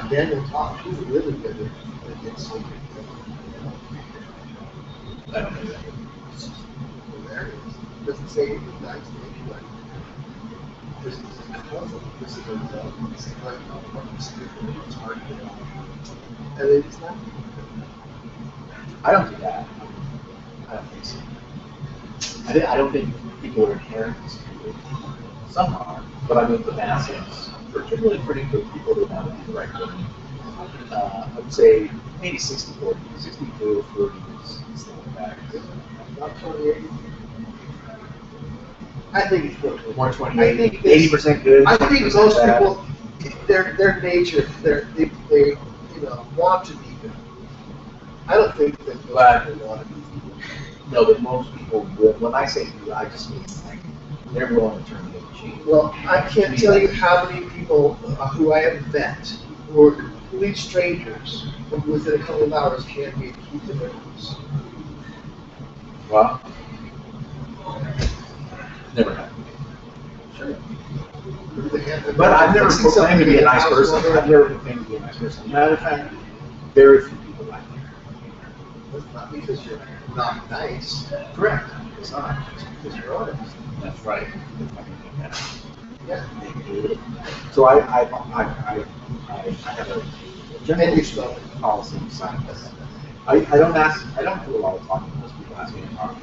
Daniel Tosh. He's really good at this. I don't know that. Hilarious. Doesn't say anything nice to anybody. this is like, it's hard to get on. And it's not. I don't do that. I don't think so. I don't think people are inherently stupid. Some are, but I mean the masses, particularly pretty good people that want to do the right thing. I would say maybe 60-40. 60 good, 40 is the way back. Not 28. I think it's more 28. More 28. 80% good. I think 20% most bad. people, their nature, they want to be good. I don't think that most people want to be good. No, but most people will. When I say you, I just mean like they're willing to turn the other cheek. Well, I can't tell you how many people who I have met who are complete strangers who within a couple of hours can't be keep the difference. Well, never happened. Sure. But I've never proclaimed to be a nice person. I've never proclaimed to be a nice person. Matter of fact, very few people like me. That's not because you're not nice. Correct. It's not. It's because you're honest. That's right. Yeah. So I have a And general you're spelling. policy beside this. I don't do a lot of talking unless people ask me to talk.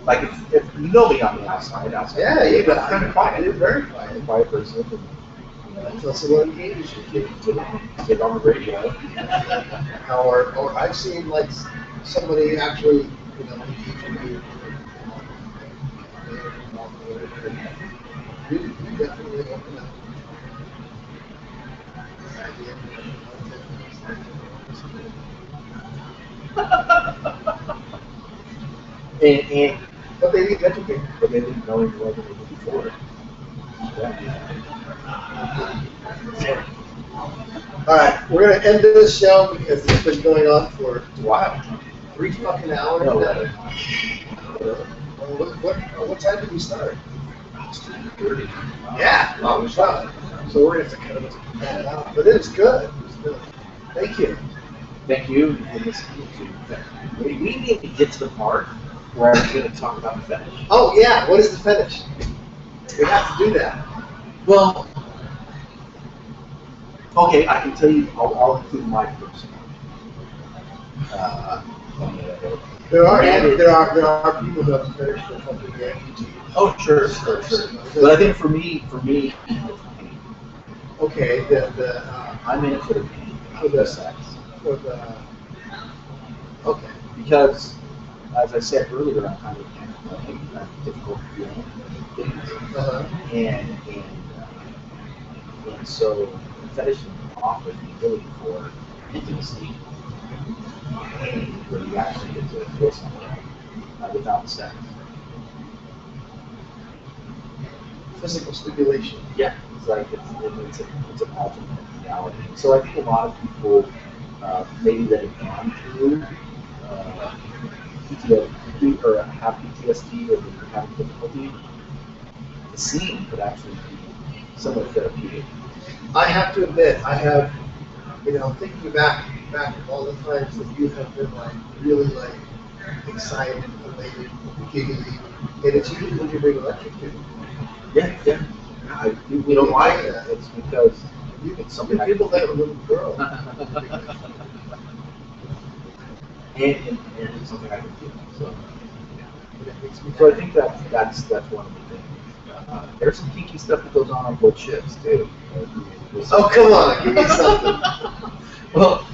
Like if you know me on the outside, Yeah, you got kind of quiet. You're very I'm a quiet. quiet person. Until someone engages you. Get on the radio. Or I've seen like somebody actually, engage you. You definitely open up. And But they need education. but they didn't know any more than they did before. All right, we're gonna end this show because it's been going on for Wow. 3 fucking hours. No now. way. What time did we start? 30. Yeah, long shot. So we're gonna have to cut it out. But it's good. It's good. Thank you. Thank you for listening to. We need to get to the part where I'm going to talk about the fetish. Oh yeah, what is the fetish? We have to do that. Well, okay, I can tell you. I'll include my personal. There are people who have a fetish for fucking amputees. Oh, sure. But I think for me, it's pain. Okay, I'm in it for the pain, not for the sex. for the okay. Because, as I said earlier, I'm kind of difficult feeling things, Uh-huh. and so fetish offers the ability for intimacy, where you actually get to feel something without sex. Physical stimulation. Yeah, it's like it's an alternate reality. So I think a lot of people maybe that have gone through PTSD or have PTSD or they're having difficulty, the scene could actually be somewhat therapeutic. I have to admit, I have, thinking back all the times that you have been like really like excited, elated, giggly, and it's usually when you're being electrocuted. Yeah. You know why? It's because it's something I People can that are a little girl. and it's something I can feel. So, It makes me so I think that's one of the things. There's some kinky stuff that goes on both ships too. Oh come on, give me something. Well,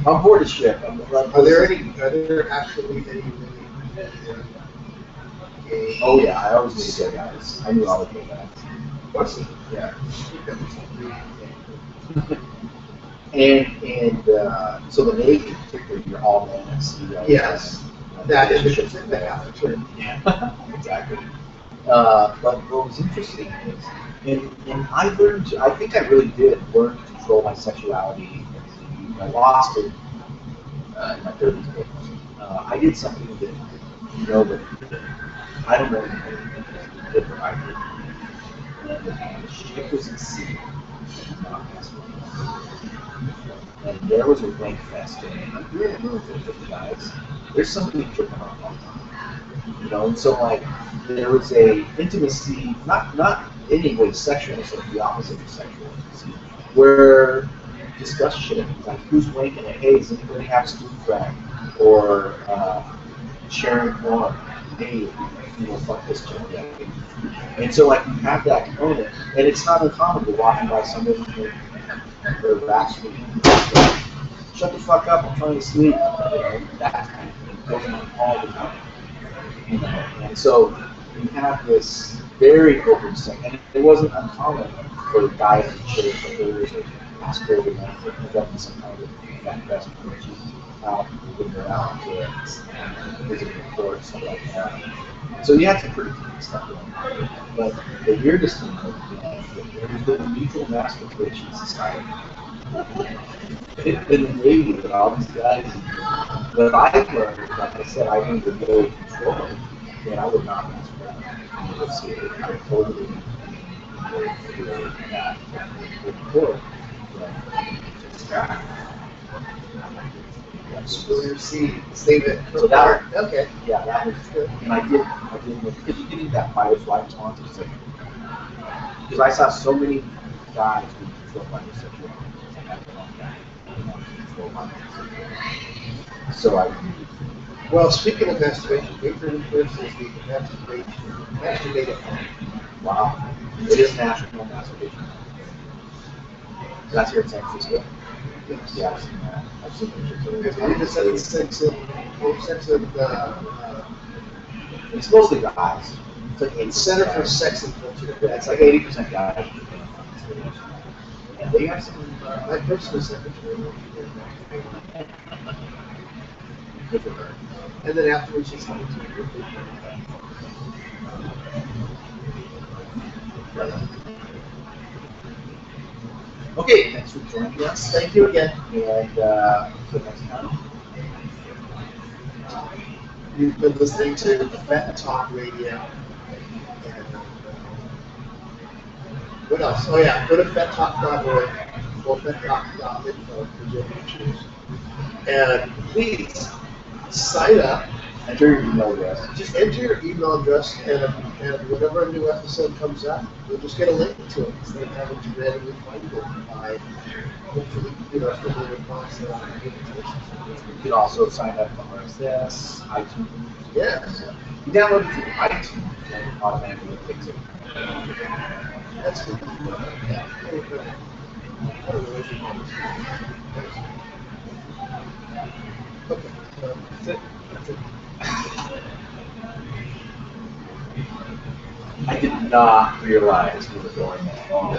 on board a ship. Are there actually any really gay? Oh yeah, I always knew the gay guys. I knew all the gay guys. What's it? Yeah. And so the Navy, particularly, you're all men at sea. Right? Yes. That is ships the that Catholic Church. Yeah, exactly. But what was interesting is, and I learned, I think I really did learn to control my sexuality. I lost it in my 30s. But I did something that that I don't know anything did, but I did. And the ship was at sea. And there was a wank fest in it with the guys. There's somebody jerking off all the time. And so like there was a intimacy, not anyway sexual, so the opposite of sexual, where discuss shit like who's wanking it, hey, does anybody have spoon crack, or sharing porn, hey, fuck this chick, yeah. And so like you have that component, and it's not uncommon to walking by somebody and they're raspy, shut the fuck up, I'm trying to sleep, that kind of thing goes on all the time, and so you have this very open thing, and it wasn't uncommon for guys and chicks like there was ask for the men to pick up in some kind of fat best out when they're out to visit the court, stuff like that. So you have some pretty cool stuff going on. But the weirdest thing was the mutual masturbation society. It's been waiting with all these guys. But I've learned, like I said, I learned to go control it, and I would not masturbate. I totally feel that with the court. Spill your seed, save it. So that, okay. Yeah, that was good. And I did because you getting that fight or flight response, because I saw so many guys being controlled by their sexuality. So well, speaking of masturbation, April 1st is the masturbation. Wow. It is National Masturbation. That's here in San Francisco. Yes. Yeah, I've seen that. I've seen pictures. It's mostly guys. It's like It's Center for Sex and Culture. Yeah, it's like 80% guys. And they have some. My personal secretary. Good for her. And then afterwards, she's coming to me. Okay, thanks for joining us. Thank you again. And until next time. You've been listening to Fat Talk Radio. And, what else? Oh yeah, go to fattalk.org or fattalk.info for your pictures. And please sign up. Enter your email address. Just enter your email address, and whenever a new episode comes up, you'll just get a link to it instead of having to randomly find it by hopefully, from the response to our invitations. You can also sign up for RSS, iTunes. Yes. You download it through iTunes, and it automatically picks it. That's good. Yeah. Okay. That's it. That's it. I did not realize we were going that long.